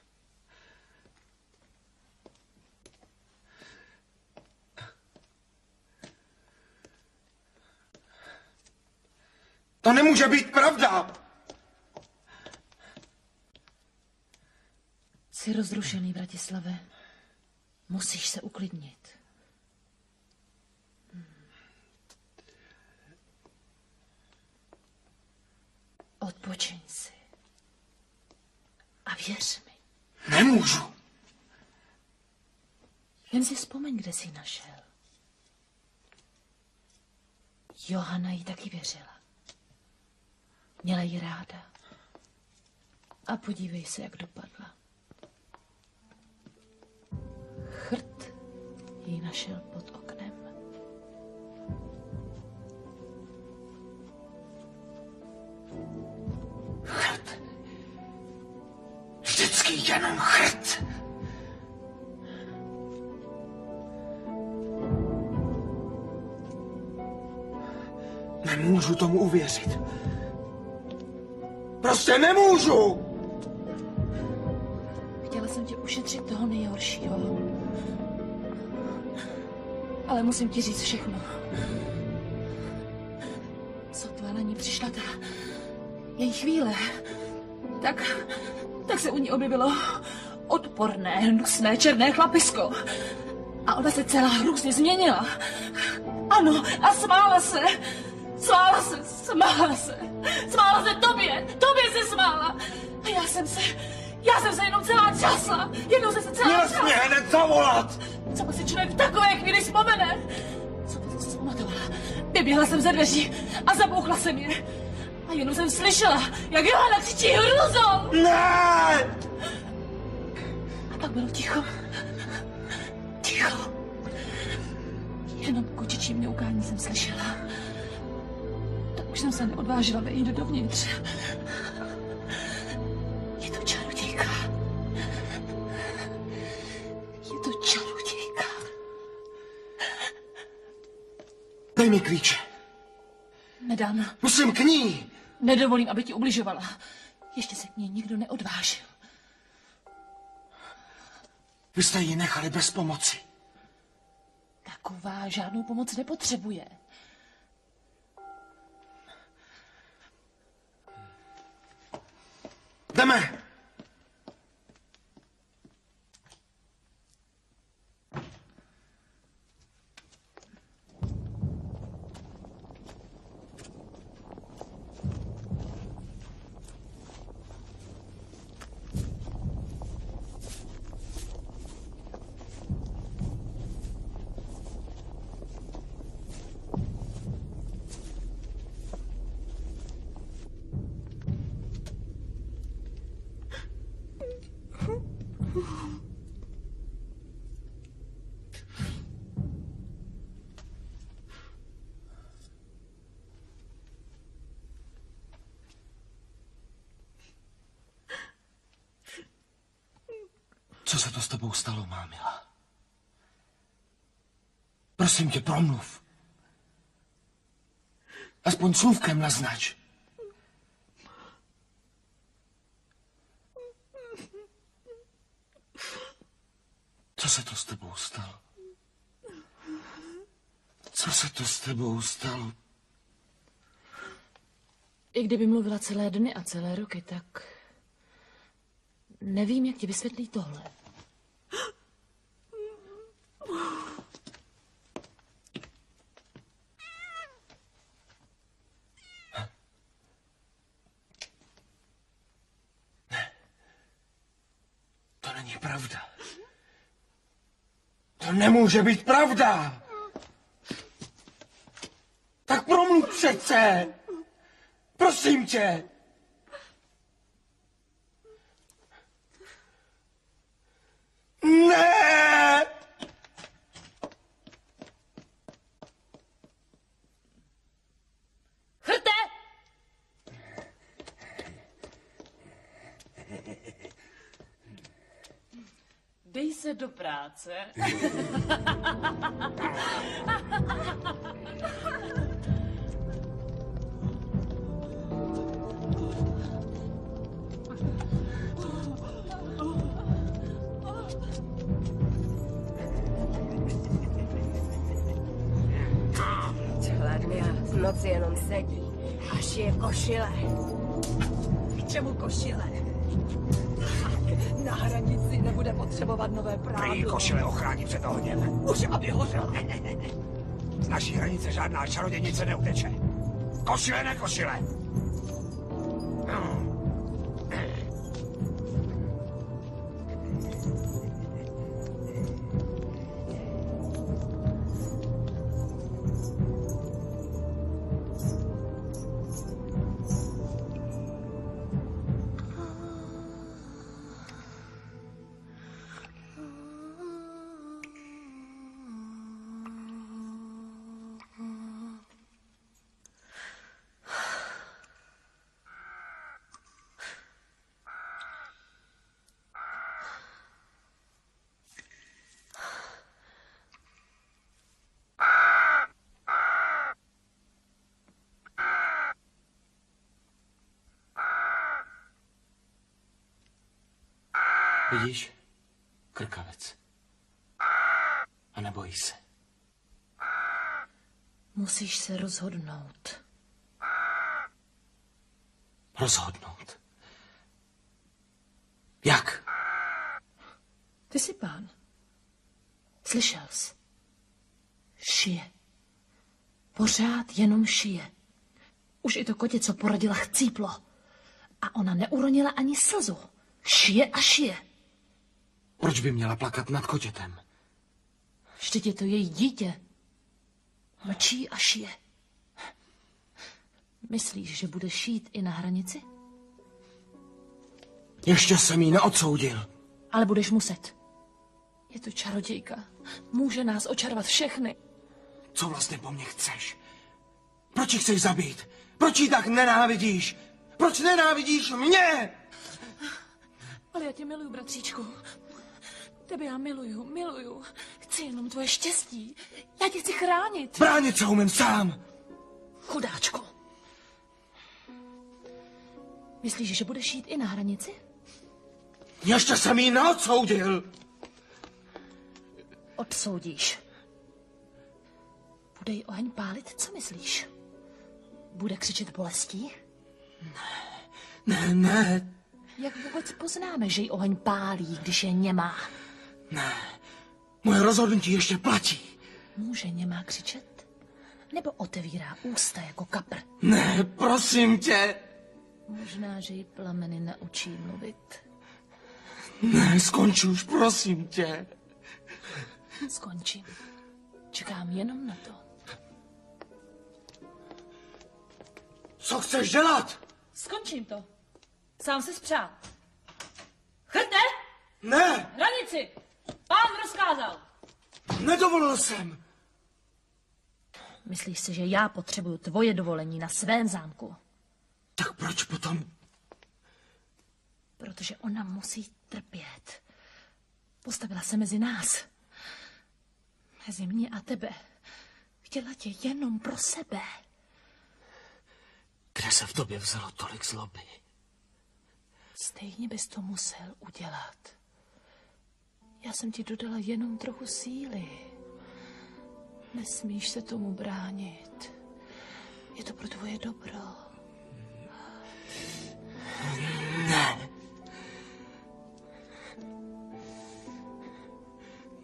To nemůže být pravda! Jsi rozrušený, Vratislave. Musíš se uklidnit. Odpočiň si. A věř mi. Nemůžu. Jen si vzpomeň, kde jsi našel. Johana jí taky věřila. Měla ji ráda. A podívej se, jak dopadla. Chrt ji našel pod oknem. Chrt. Vždycky jenom chrt. Nemůžu tomu uvěřit. Prostě nemůžu! Chtěla jsem tě ušetřit toho nejhoršího. Ale musím ti říct všechno. Sotva na ní přišla ta její chvíle, tak se u ní objevilo odporné, hnusné, černé chlapisko. A ona se celá hrůzně změnila. Ano, a smála se. Smála se tobě se smála. A já jsem se jenom celá třásla. Jednou jsem se celá Měl jsi mě hned zavolat! Co si člověk v takové chvíli vzpomene? Co ty jsi vzpamatovala? Vyběhla jsem ze dveří a zabouchla jsem je. A jenom jsem slyšela, jak Johana křičí hrůzou. Ne! A pak bylo ticho. Ticho. Jenom kočičí mňoukání jsem slyšela. Tak už jsem se neodvážila vejít dovnitř. Je to čarodějka. Je to čarodějka. Dej mi klíče. Nedám. Musím k ní. Nedovolím, aby ti ubližovala. Ještě se k ní nikdo neodvážil. Vy jste ji nechali bez pomoci. Taková žádnou pomoc nepotřebuje. Jdeme! Co se to s tebou stalo, má milá? Prosím tě, promluv. Aspoň slůvkem naznač. Co se to s tebou stalo? Co se to s tebou stalo? I kdyby mluvila celé dny a celé roky, tak nevím, jak ti vysvětlí tohle. To není pravda. To nemůže být pravda. Tak promluv přece. Prosím tě. Ne! Chrte! Dej se do práce. Celé dny a v noci jenom sedí a šije košile. K čemu košile? Na hranici nebude potřebovat nové prádlo. Prý košile ochrání před ohněm. Už aby hořel. Z naší hranice žádná čarodějnice neuteče. Košile, ne košile. Vidíš? Krkavec. A nebojí se. Musíš se rozhodnout. Rozhodnout. Jak? Ty jsi pán. Slyšel jsi? Šije. Pořád jenom šije. Už i to kotě, co porodila, chcíplo. A ona neuronila ani slzu. Šije a šije. Proč by měla plakat nad kotětem? Vždyť je to její dítě. Mlčí a šije. Myslíš, že bude šít i na hranici? Ještě jsem jí neodsoudil. Ale budeš muset. Je to čarodějka. Může nás očarovat všechny. Co vlastně po mně chceš? Proč ji chceš zabít? Proč ji tak nenávidíš? Proč nenávidíš mě? Ale já tě miluju, bratříčku. Tebe já miluju. Chci jenom tvoje štěstí. Já tě chci chránit. Bránit se umím sám. Chudáčku. Myslíš, že budeš jít i na hranici? Ještě jsem jí neodsoudil. Odsoudíš. Bude jí oheň pálit, co myslíš? Bude křičet bolestí? Ne. Jak vůbec poznáme, že jí oheň pálí, když je němá? Ne, moje rozhodnutí ještě platí. Může němá křičet? Nebo otevírá ústa jako kapr? Ne, prosím tě. Možná, že jí plameny naučí mluvit. Ne, skonči už, prosím tě. Skončím. Čekám jenom na to. Co chceš dělat? Skončím to. Sám se spřát. Chrte! Ne! Hranici! Pán rozkázal. Nedovolil jsem. Myslíš si, že já potřebuju tvoje dovolení na svém zámku? Tak proč potom? Protože ona musí trpět. Postavila se mezi nás. Mezi mě a tebe. Chtěla tě jenom pro sebe. Kde se v tobě vzalo tolik zloby? Stejně bys to musel udělat. Já jsem ti dodala jenom trochu síly. Nesmíš se tomu bránit. Je to pro tvoje dobro. Ne.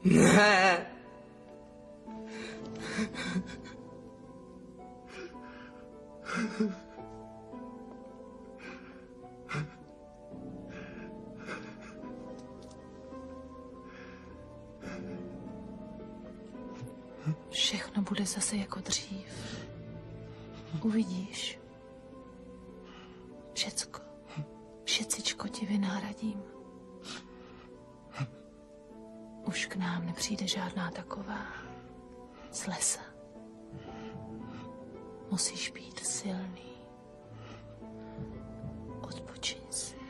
Ne. Všechno bude zase jako dřív. Uvidíš. Všecičko ti vynáradím. Už k nám nepřijde žádná taková z lesa. Musíš být silný. Odpočiň si.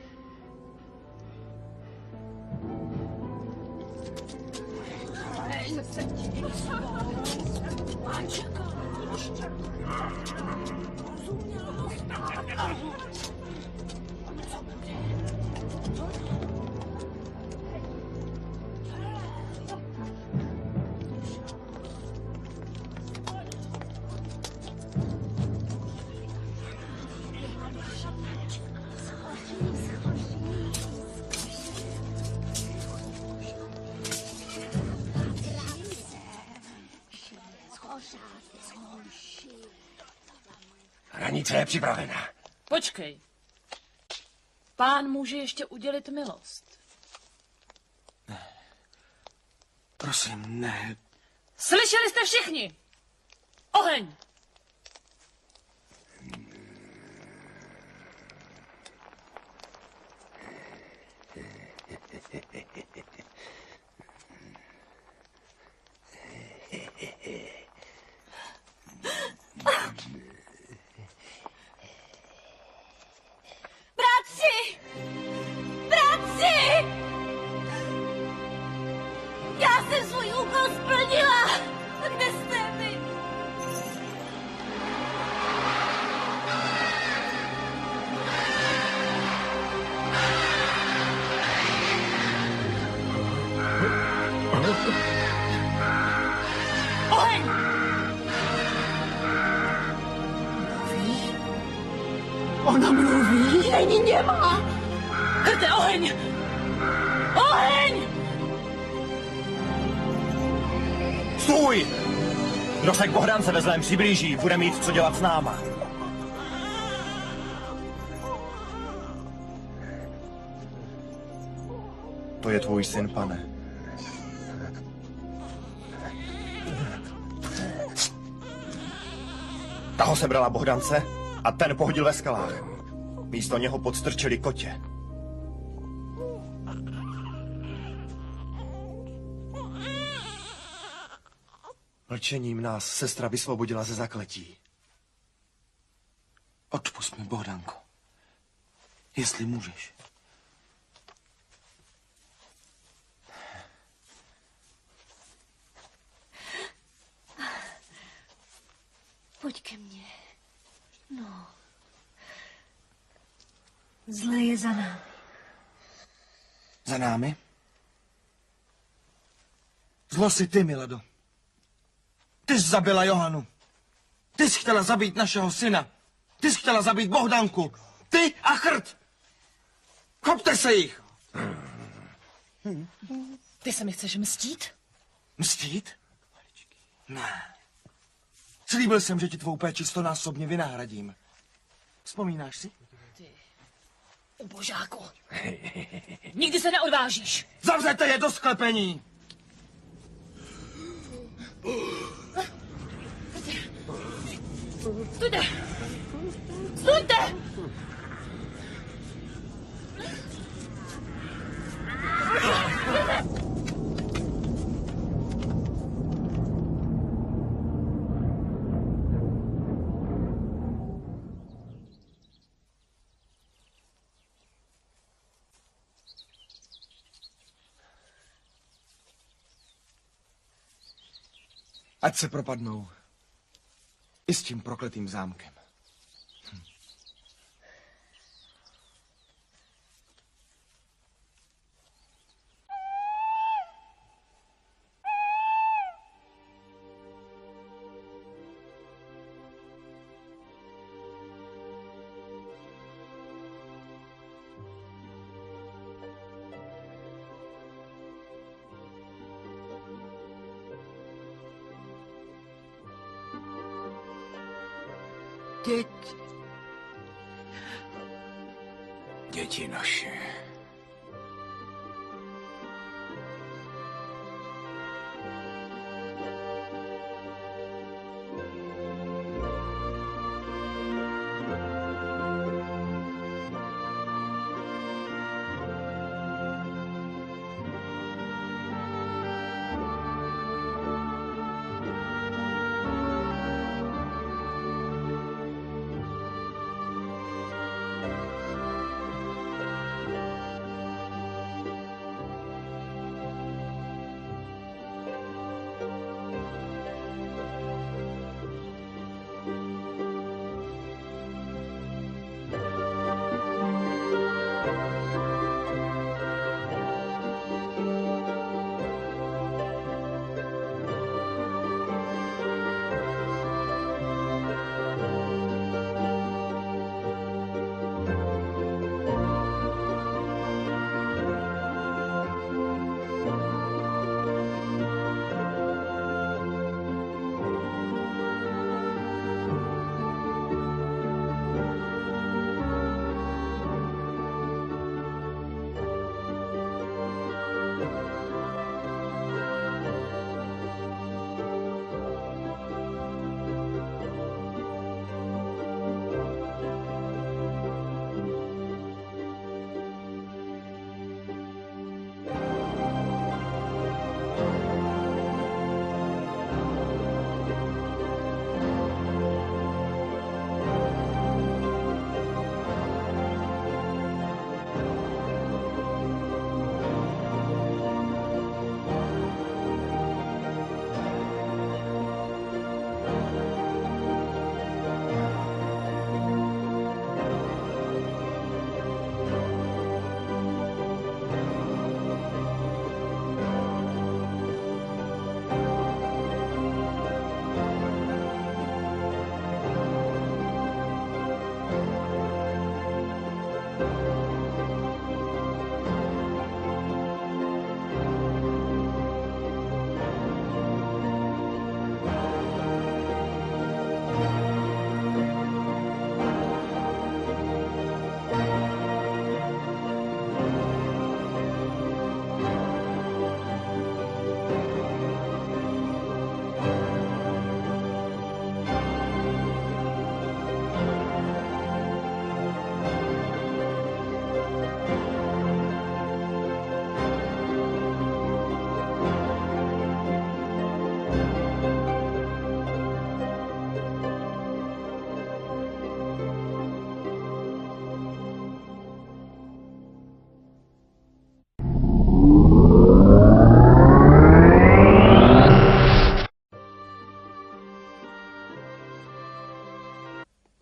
Hranice je připravená. Počkej. Pán může ještě udělit milost. Prosím, ne. Slyšeli jste všichni? Oheň! Bratři! Bratři! Já jsem svůj úkol splnila! Kde jste vy? Oheň! Ona mluví, není němá. Hrte oheň! Oheň! Stůj! Kdo se k Bohdance ve zlém přiblíží, bude mít co dělat s náma. To je tvůj syn, pane. Ta ho sebrala Bohdance a ten pohodil ve skalách. Místo něho podstrčili kotě. Mlčením nás sestra vysvobodila ze zakletí. Odpusť mi, Bohdanko. Jestli můžeš. Pojď ke mně. No. Zlé je za námi. Za námi? Zlo si ty, Milado. Ty jsi zabila Johanu. Ty jsi chtěla zabít našeho syna. Ty jsi chtěla zabít Bohdanku. Ty a Chrt. Chopte se jich! Ty se mi chceš mstít? Mstít? Ne. Slíbil jsem, že ti tvou péči 100násobně vynahradím. Vzpomínáš si? Ubožáku. Nikdy se neodvážíš. Zavřete je do sklepení! Stůjte! Stůjte! Ať se propadnou. I s tím prokletým zámkem. Děti naše.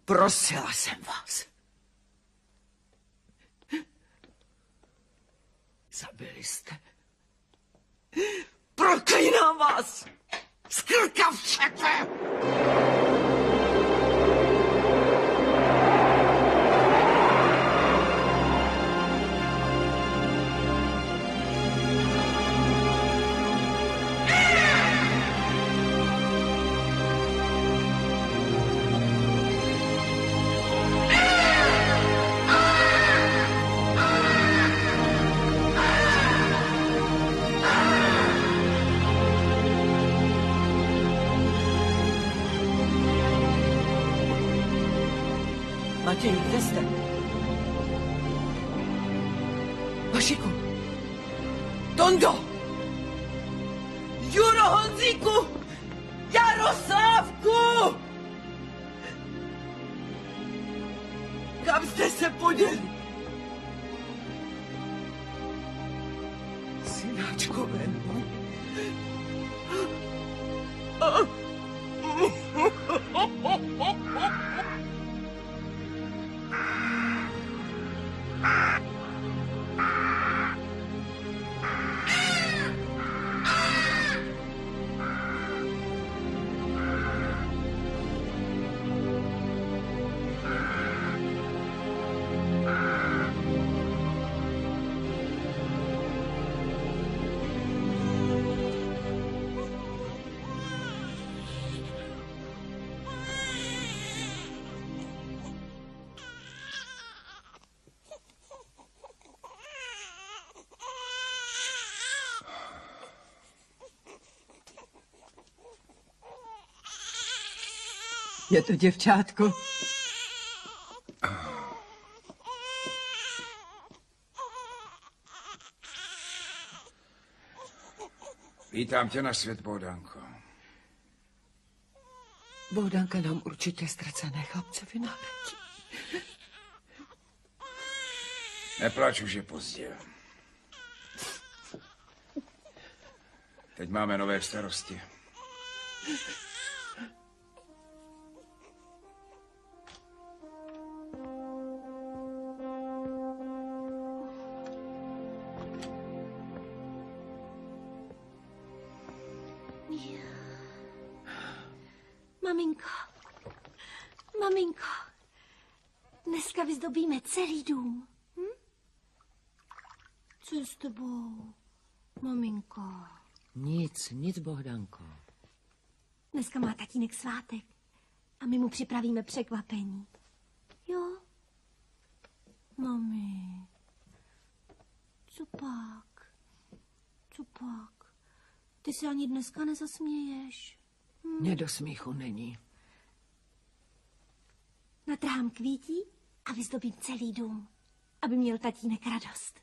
Prosila jsem vás. Zabili jste. Proklínám vás! Skrkavčete! Matěj, kde jste? Vašiku! Tondo! Juro, Honzíku! Jaroslávku! Kam jste se poděli? Synáčkové můj. Je to děvčátko. Vítám tě na svět, Bohdanko. Bohdanka nám určitě ztracené chlapce vynálezí. Neplač, už je pozdě. Teď máme nové starosti. Maminko, dneska vyzdobíme celý dům. Co je s tebou, maminko? Nic, Bohdanko. Dneska má tatínek svátek a my mu připravíme překvapení. Jo? Mami, co pak? Ty se ani dneska nezasměješ. Mně do smíchu není. Natrhám kvítí a vyzdobím celý dům, aby měl tatínek radost.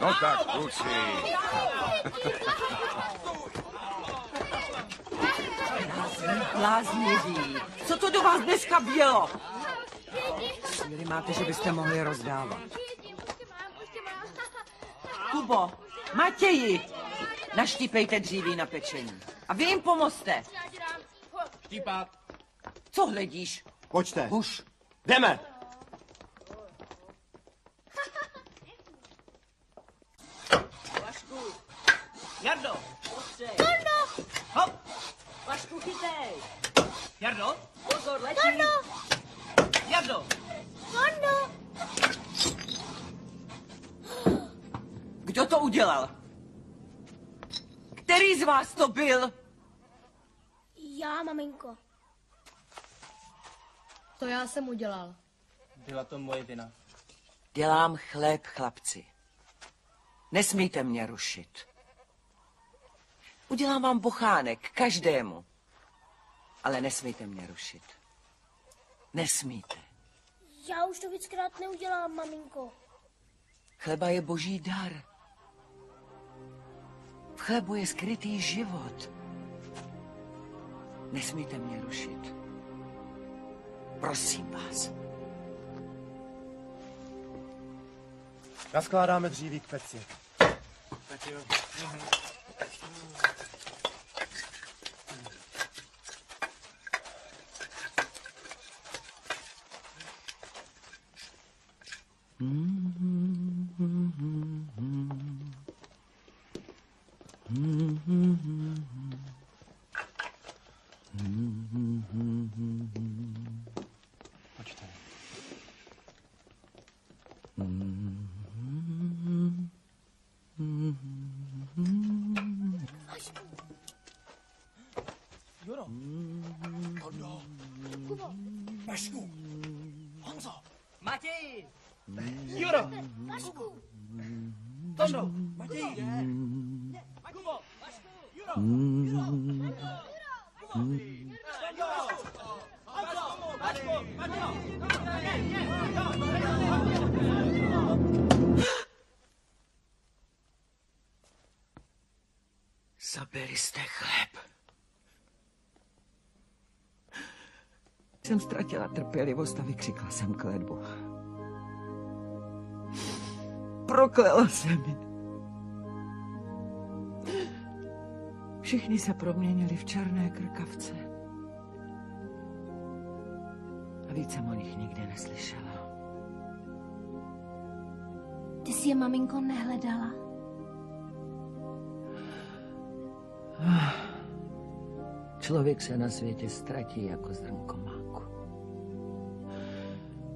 No tak, kluci. Bláznivý. Co to do vás dneska bylo? Síly máte, že byste mohli rozdávat. Kubo, Matěji, naštípejte dříví na pečení. A vy jim pomozte. Štípat. Co hledíš? Pojďte. Už. Jdeme. Jardo! Tondo! Hop! Vašku, chytej! Jardo! Pozor, letí! Tondo! Jardo! Tondo! Kdo to udělal? Který z vás to byl? Já, maminko. To já jsem udělal. Byla to moje vina. Dělám chléb, chlapci. Nesmíte mě rušit. Udělám vám bochánek, každému. Ale nesmíte mě rušit. Nesmíte. Já už to víckrát neudělám, maminko. Chleba je boží dar. V chlebu je skrytý život. Nesmíte mě rušit. Prosím vás. Naskládáme dříví k peci. Tak jo. Počkej. Juro. Tondo. Kubo. Vašku. Honzo. Matěj! Juro. Vašku. Tondo. Matěj. Kubo. Juro. Zabili jste chléb. Jsem ztratila trpělivost a vykřikla jsem kletbu. Proklela jsem ji. Všichni se proměnili v černé krkavce. A víc jsem o nich nikdy neslyšela. Ty jsi je, maminko, nehledala. Člověk se na světě ztratí jako zrnko máku.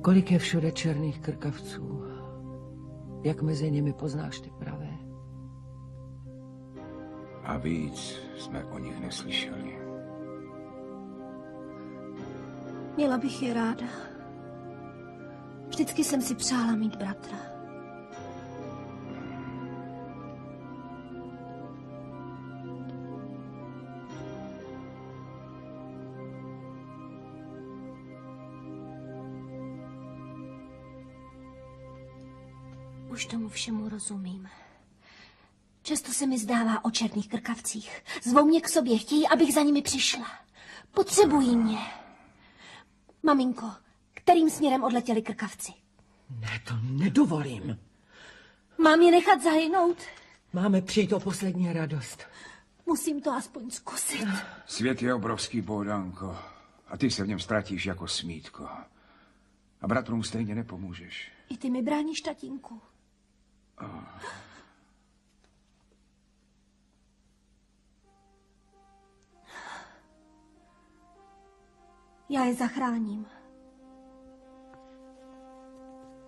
Kolik je všude černých krkavců? Jak mezi nimi poznáš ty pravé? A víc jsme o nich neslyšeli. Měla bych je ráda. Vždycky jsem si přála mít bratra. Už tomu všemu rozumím. Často se mi zdává o černých krkavcích. Zvou mě k sobě, chtějí, abych za nimi přišla. Potřebují mě. Maminko, kterým směrem odletěli krkavci? Ne, to nedovolím. Mám je nechat zahynout? Máme přijít o poslední radost. Musím to aspoň zkusit. Svět je obrovský, Bohdanko. A ty se v něm ztratíš jako smítko. A bratrům stejně nepomůžeš. I ty mi bráníš, tatínku. Já je zachráním.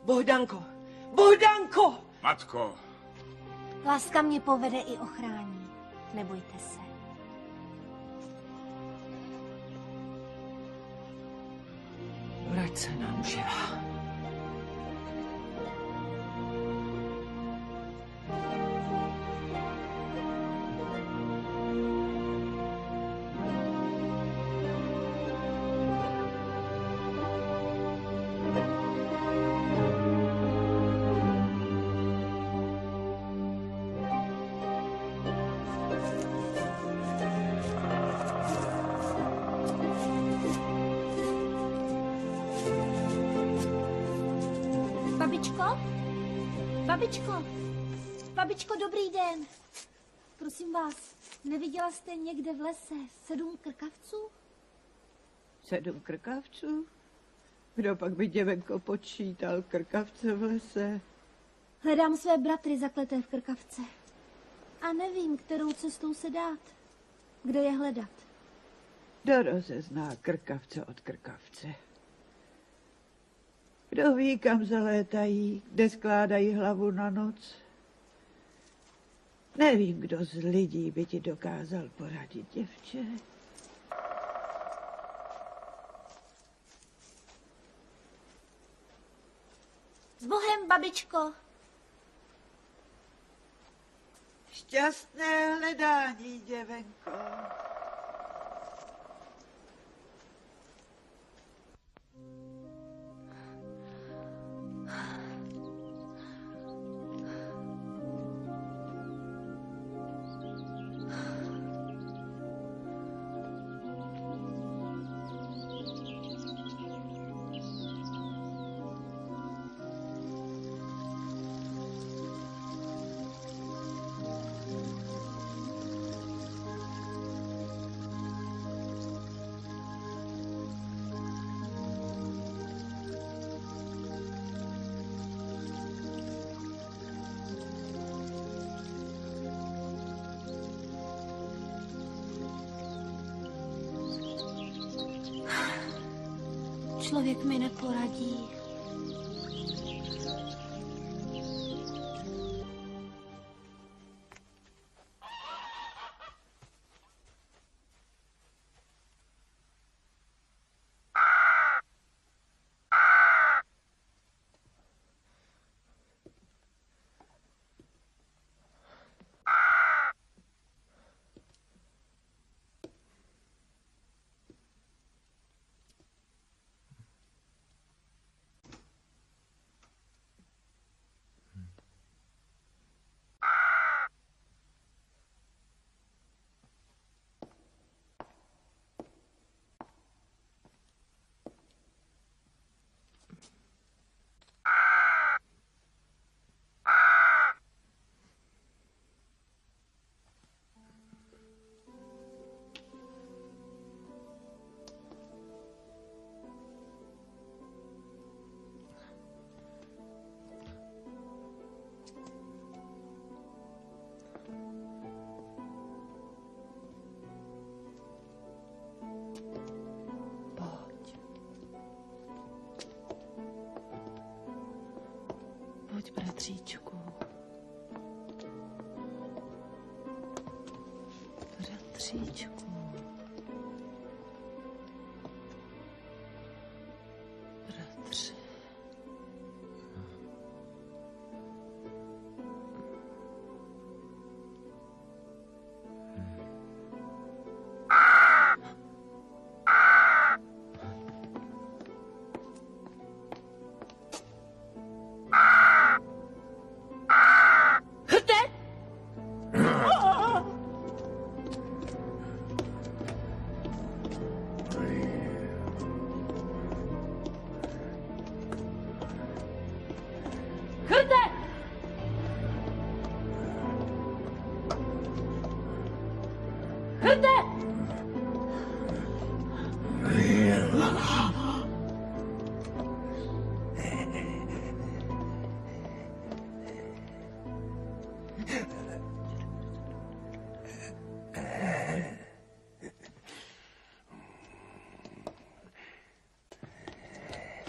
Bohdanko! Bohdanko! Matko! Láska mě povede i ochrání. Nebojte se. Vrať se nám živá. Babičko? Babičko? Babičko, dobrý den. Prosím vás, neviděla jste někde v lese 7 krkavců? 7 krkavců? Kdo pak by, děvenko, počítal krkavce v lese? Hledám své bratry zakleté v krkavce. A nevím, kterou cestou se dát. Kde je hledat? Kdo rozezná krkavce od krkavce? Kdo ví, kam zalétají, kde skládají hlavu na noc? Nevím, kdo z lidí by ti dokázal poradit, děvče. S Bohem, babičko. Šťastné hledání, děvenko. Člověk mi neporadí. Pojď, bratříčku. Bratříčku. Bratře.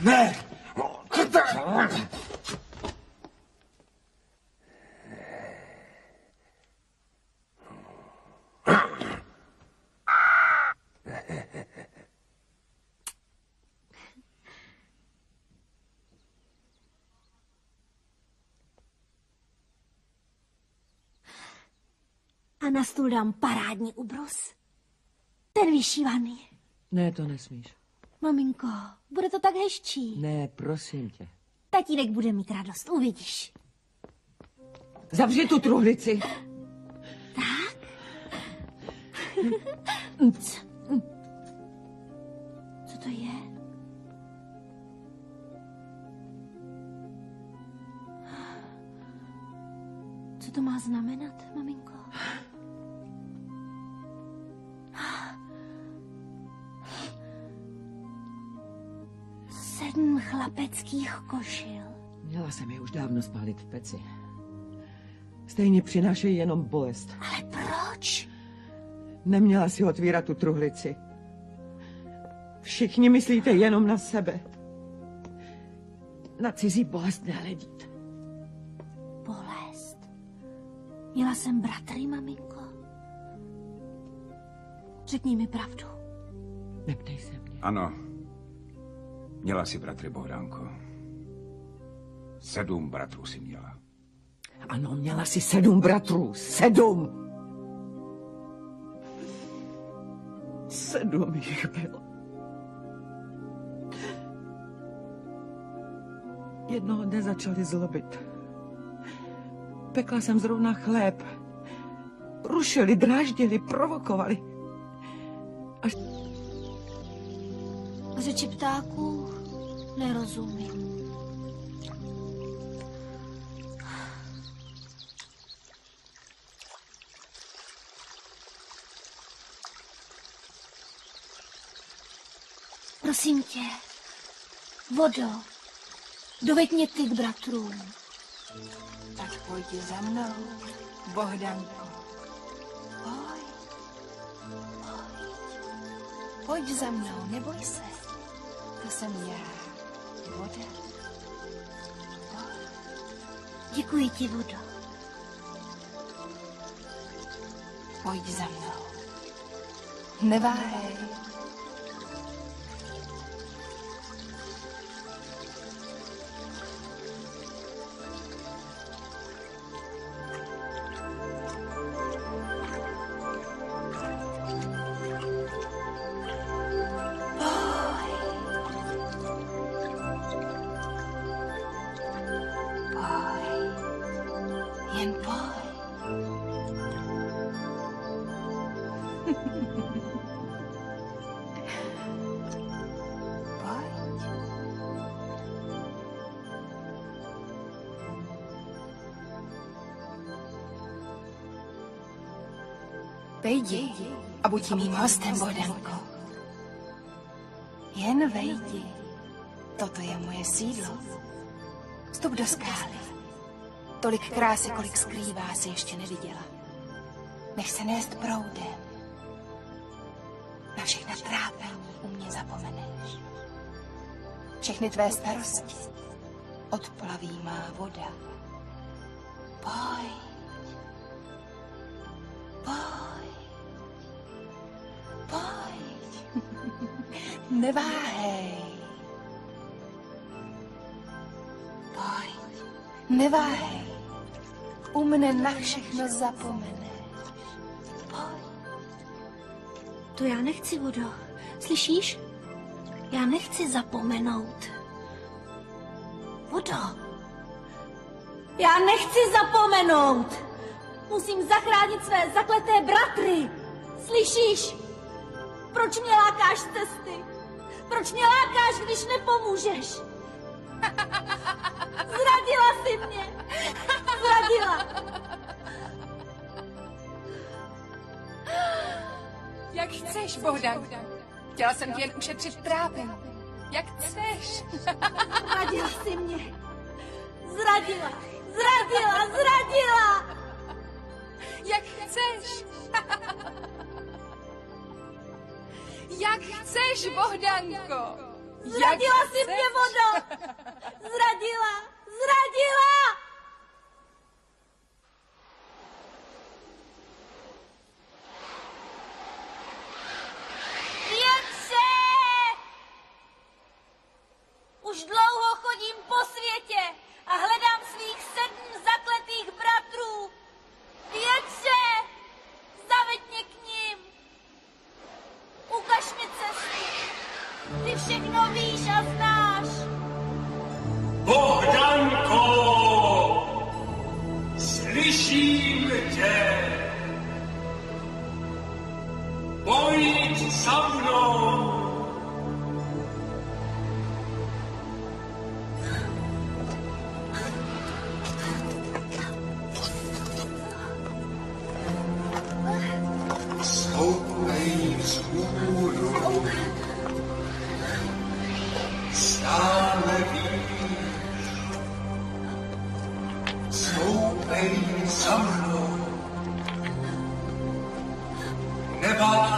Ne! A na stůl dám parádní ubrus. Ten vyšívaný. Ne, to nesmíš. Maminko, bude to tak hezčí. Ne, prosím tě. Tatínek bude mít radost, uvidíš. Zavři tu truhlici. Tak? Co to je? Co to má znamenat, maminko? Sedm chlapeckých košil. Měla jsem je už dávno spálit v peci. Stejně přinášejí jenom bolest. Ale proč? Neměla si otvírat tu truhlici. Všichni myslíte jenom na sebe. Na cizí bolest nehledíte. Bolest? Měla jsem bratry, maminko? Řekni mi pravdu. Neptej se mě. Ano. Měla si bratry, Bohdánko. 7 bratrů si měla. Ano, měla si 7 bratrů. 7! 7 jich bylo. Jednoho dne začali zlobit. Pekla jsem zrovna chléb. Rušili, dráždili, provokovali. Až... Řeči ptáků nerozumím. Prosím tě, vodo, doveď mě ty k bratrům. Tak pojď za mnou, Bohdanko. Pojď. Pojď za mnou, neboj se. To jsem já, voda. Děkuji ti, vodo. Pojď za mnou. Neváhej. Jen pojď. Pojď. Vejdi a buď mým hostem, Bohdanko. Jen vejdi. Toto je moje sídlo. Vstup do skály. Tolik krásy, kolik skrývá, si ještě neviděla. Nech se nést proudem. Na všechna trápení u mě zapomeneš. Všechny tvé starosti odplaví má voda. Pojď. Pojď. Pojď. Neváhej. Pojď. Neváhej. U mne na všechno zapomeneš. Pojď. To já nechci, vodo. Slyšíš? Já nechci zapomenout. Vodo. Já nechci zapomenout. Musím zachránit své zakleté bratry. Slyšíš? Proč mě lákáš z cesty? Proč mě lákáš, když nepomůžeš? Zradila jsi mě. Zradila. Jak chceš, Bohdan. Chtěla jsem ti jen ušetřit trápení. Jak chceš. Zradila jsi mě. Zradila. Zradila. Zradila. Jak chceš. Jak chceš, Bohdanko. Zradila jsi mě, vodo. Zradila. Zradila. Větře! Už dlouho chodím po světě a hledám svých 7 zakletých bratrů. Větře! Zaveď mě k nim. Ukaž mi cestu. Ty všechno víš a znáš. Bohdanko! Slyším tě! Pojď za mnou! Vej za mnou. Nebát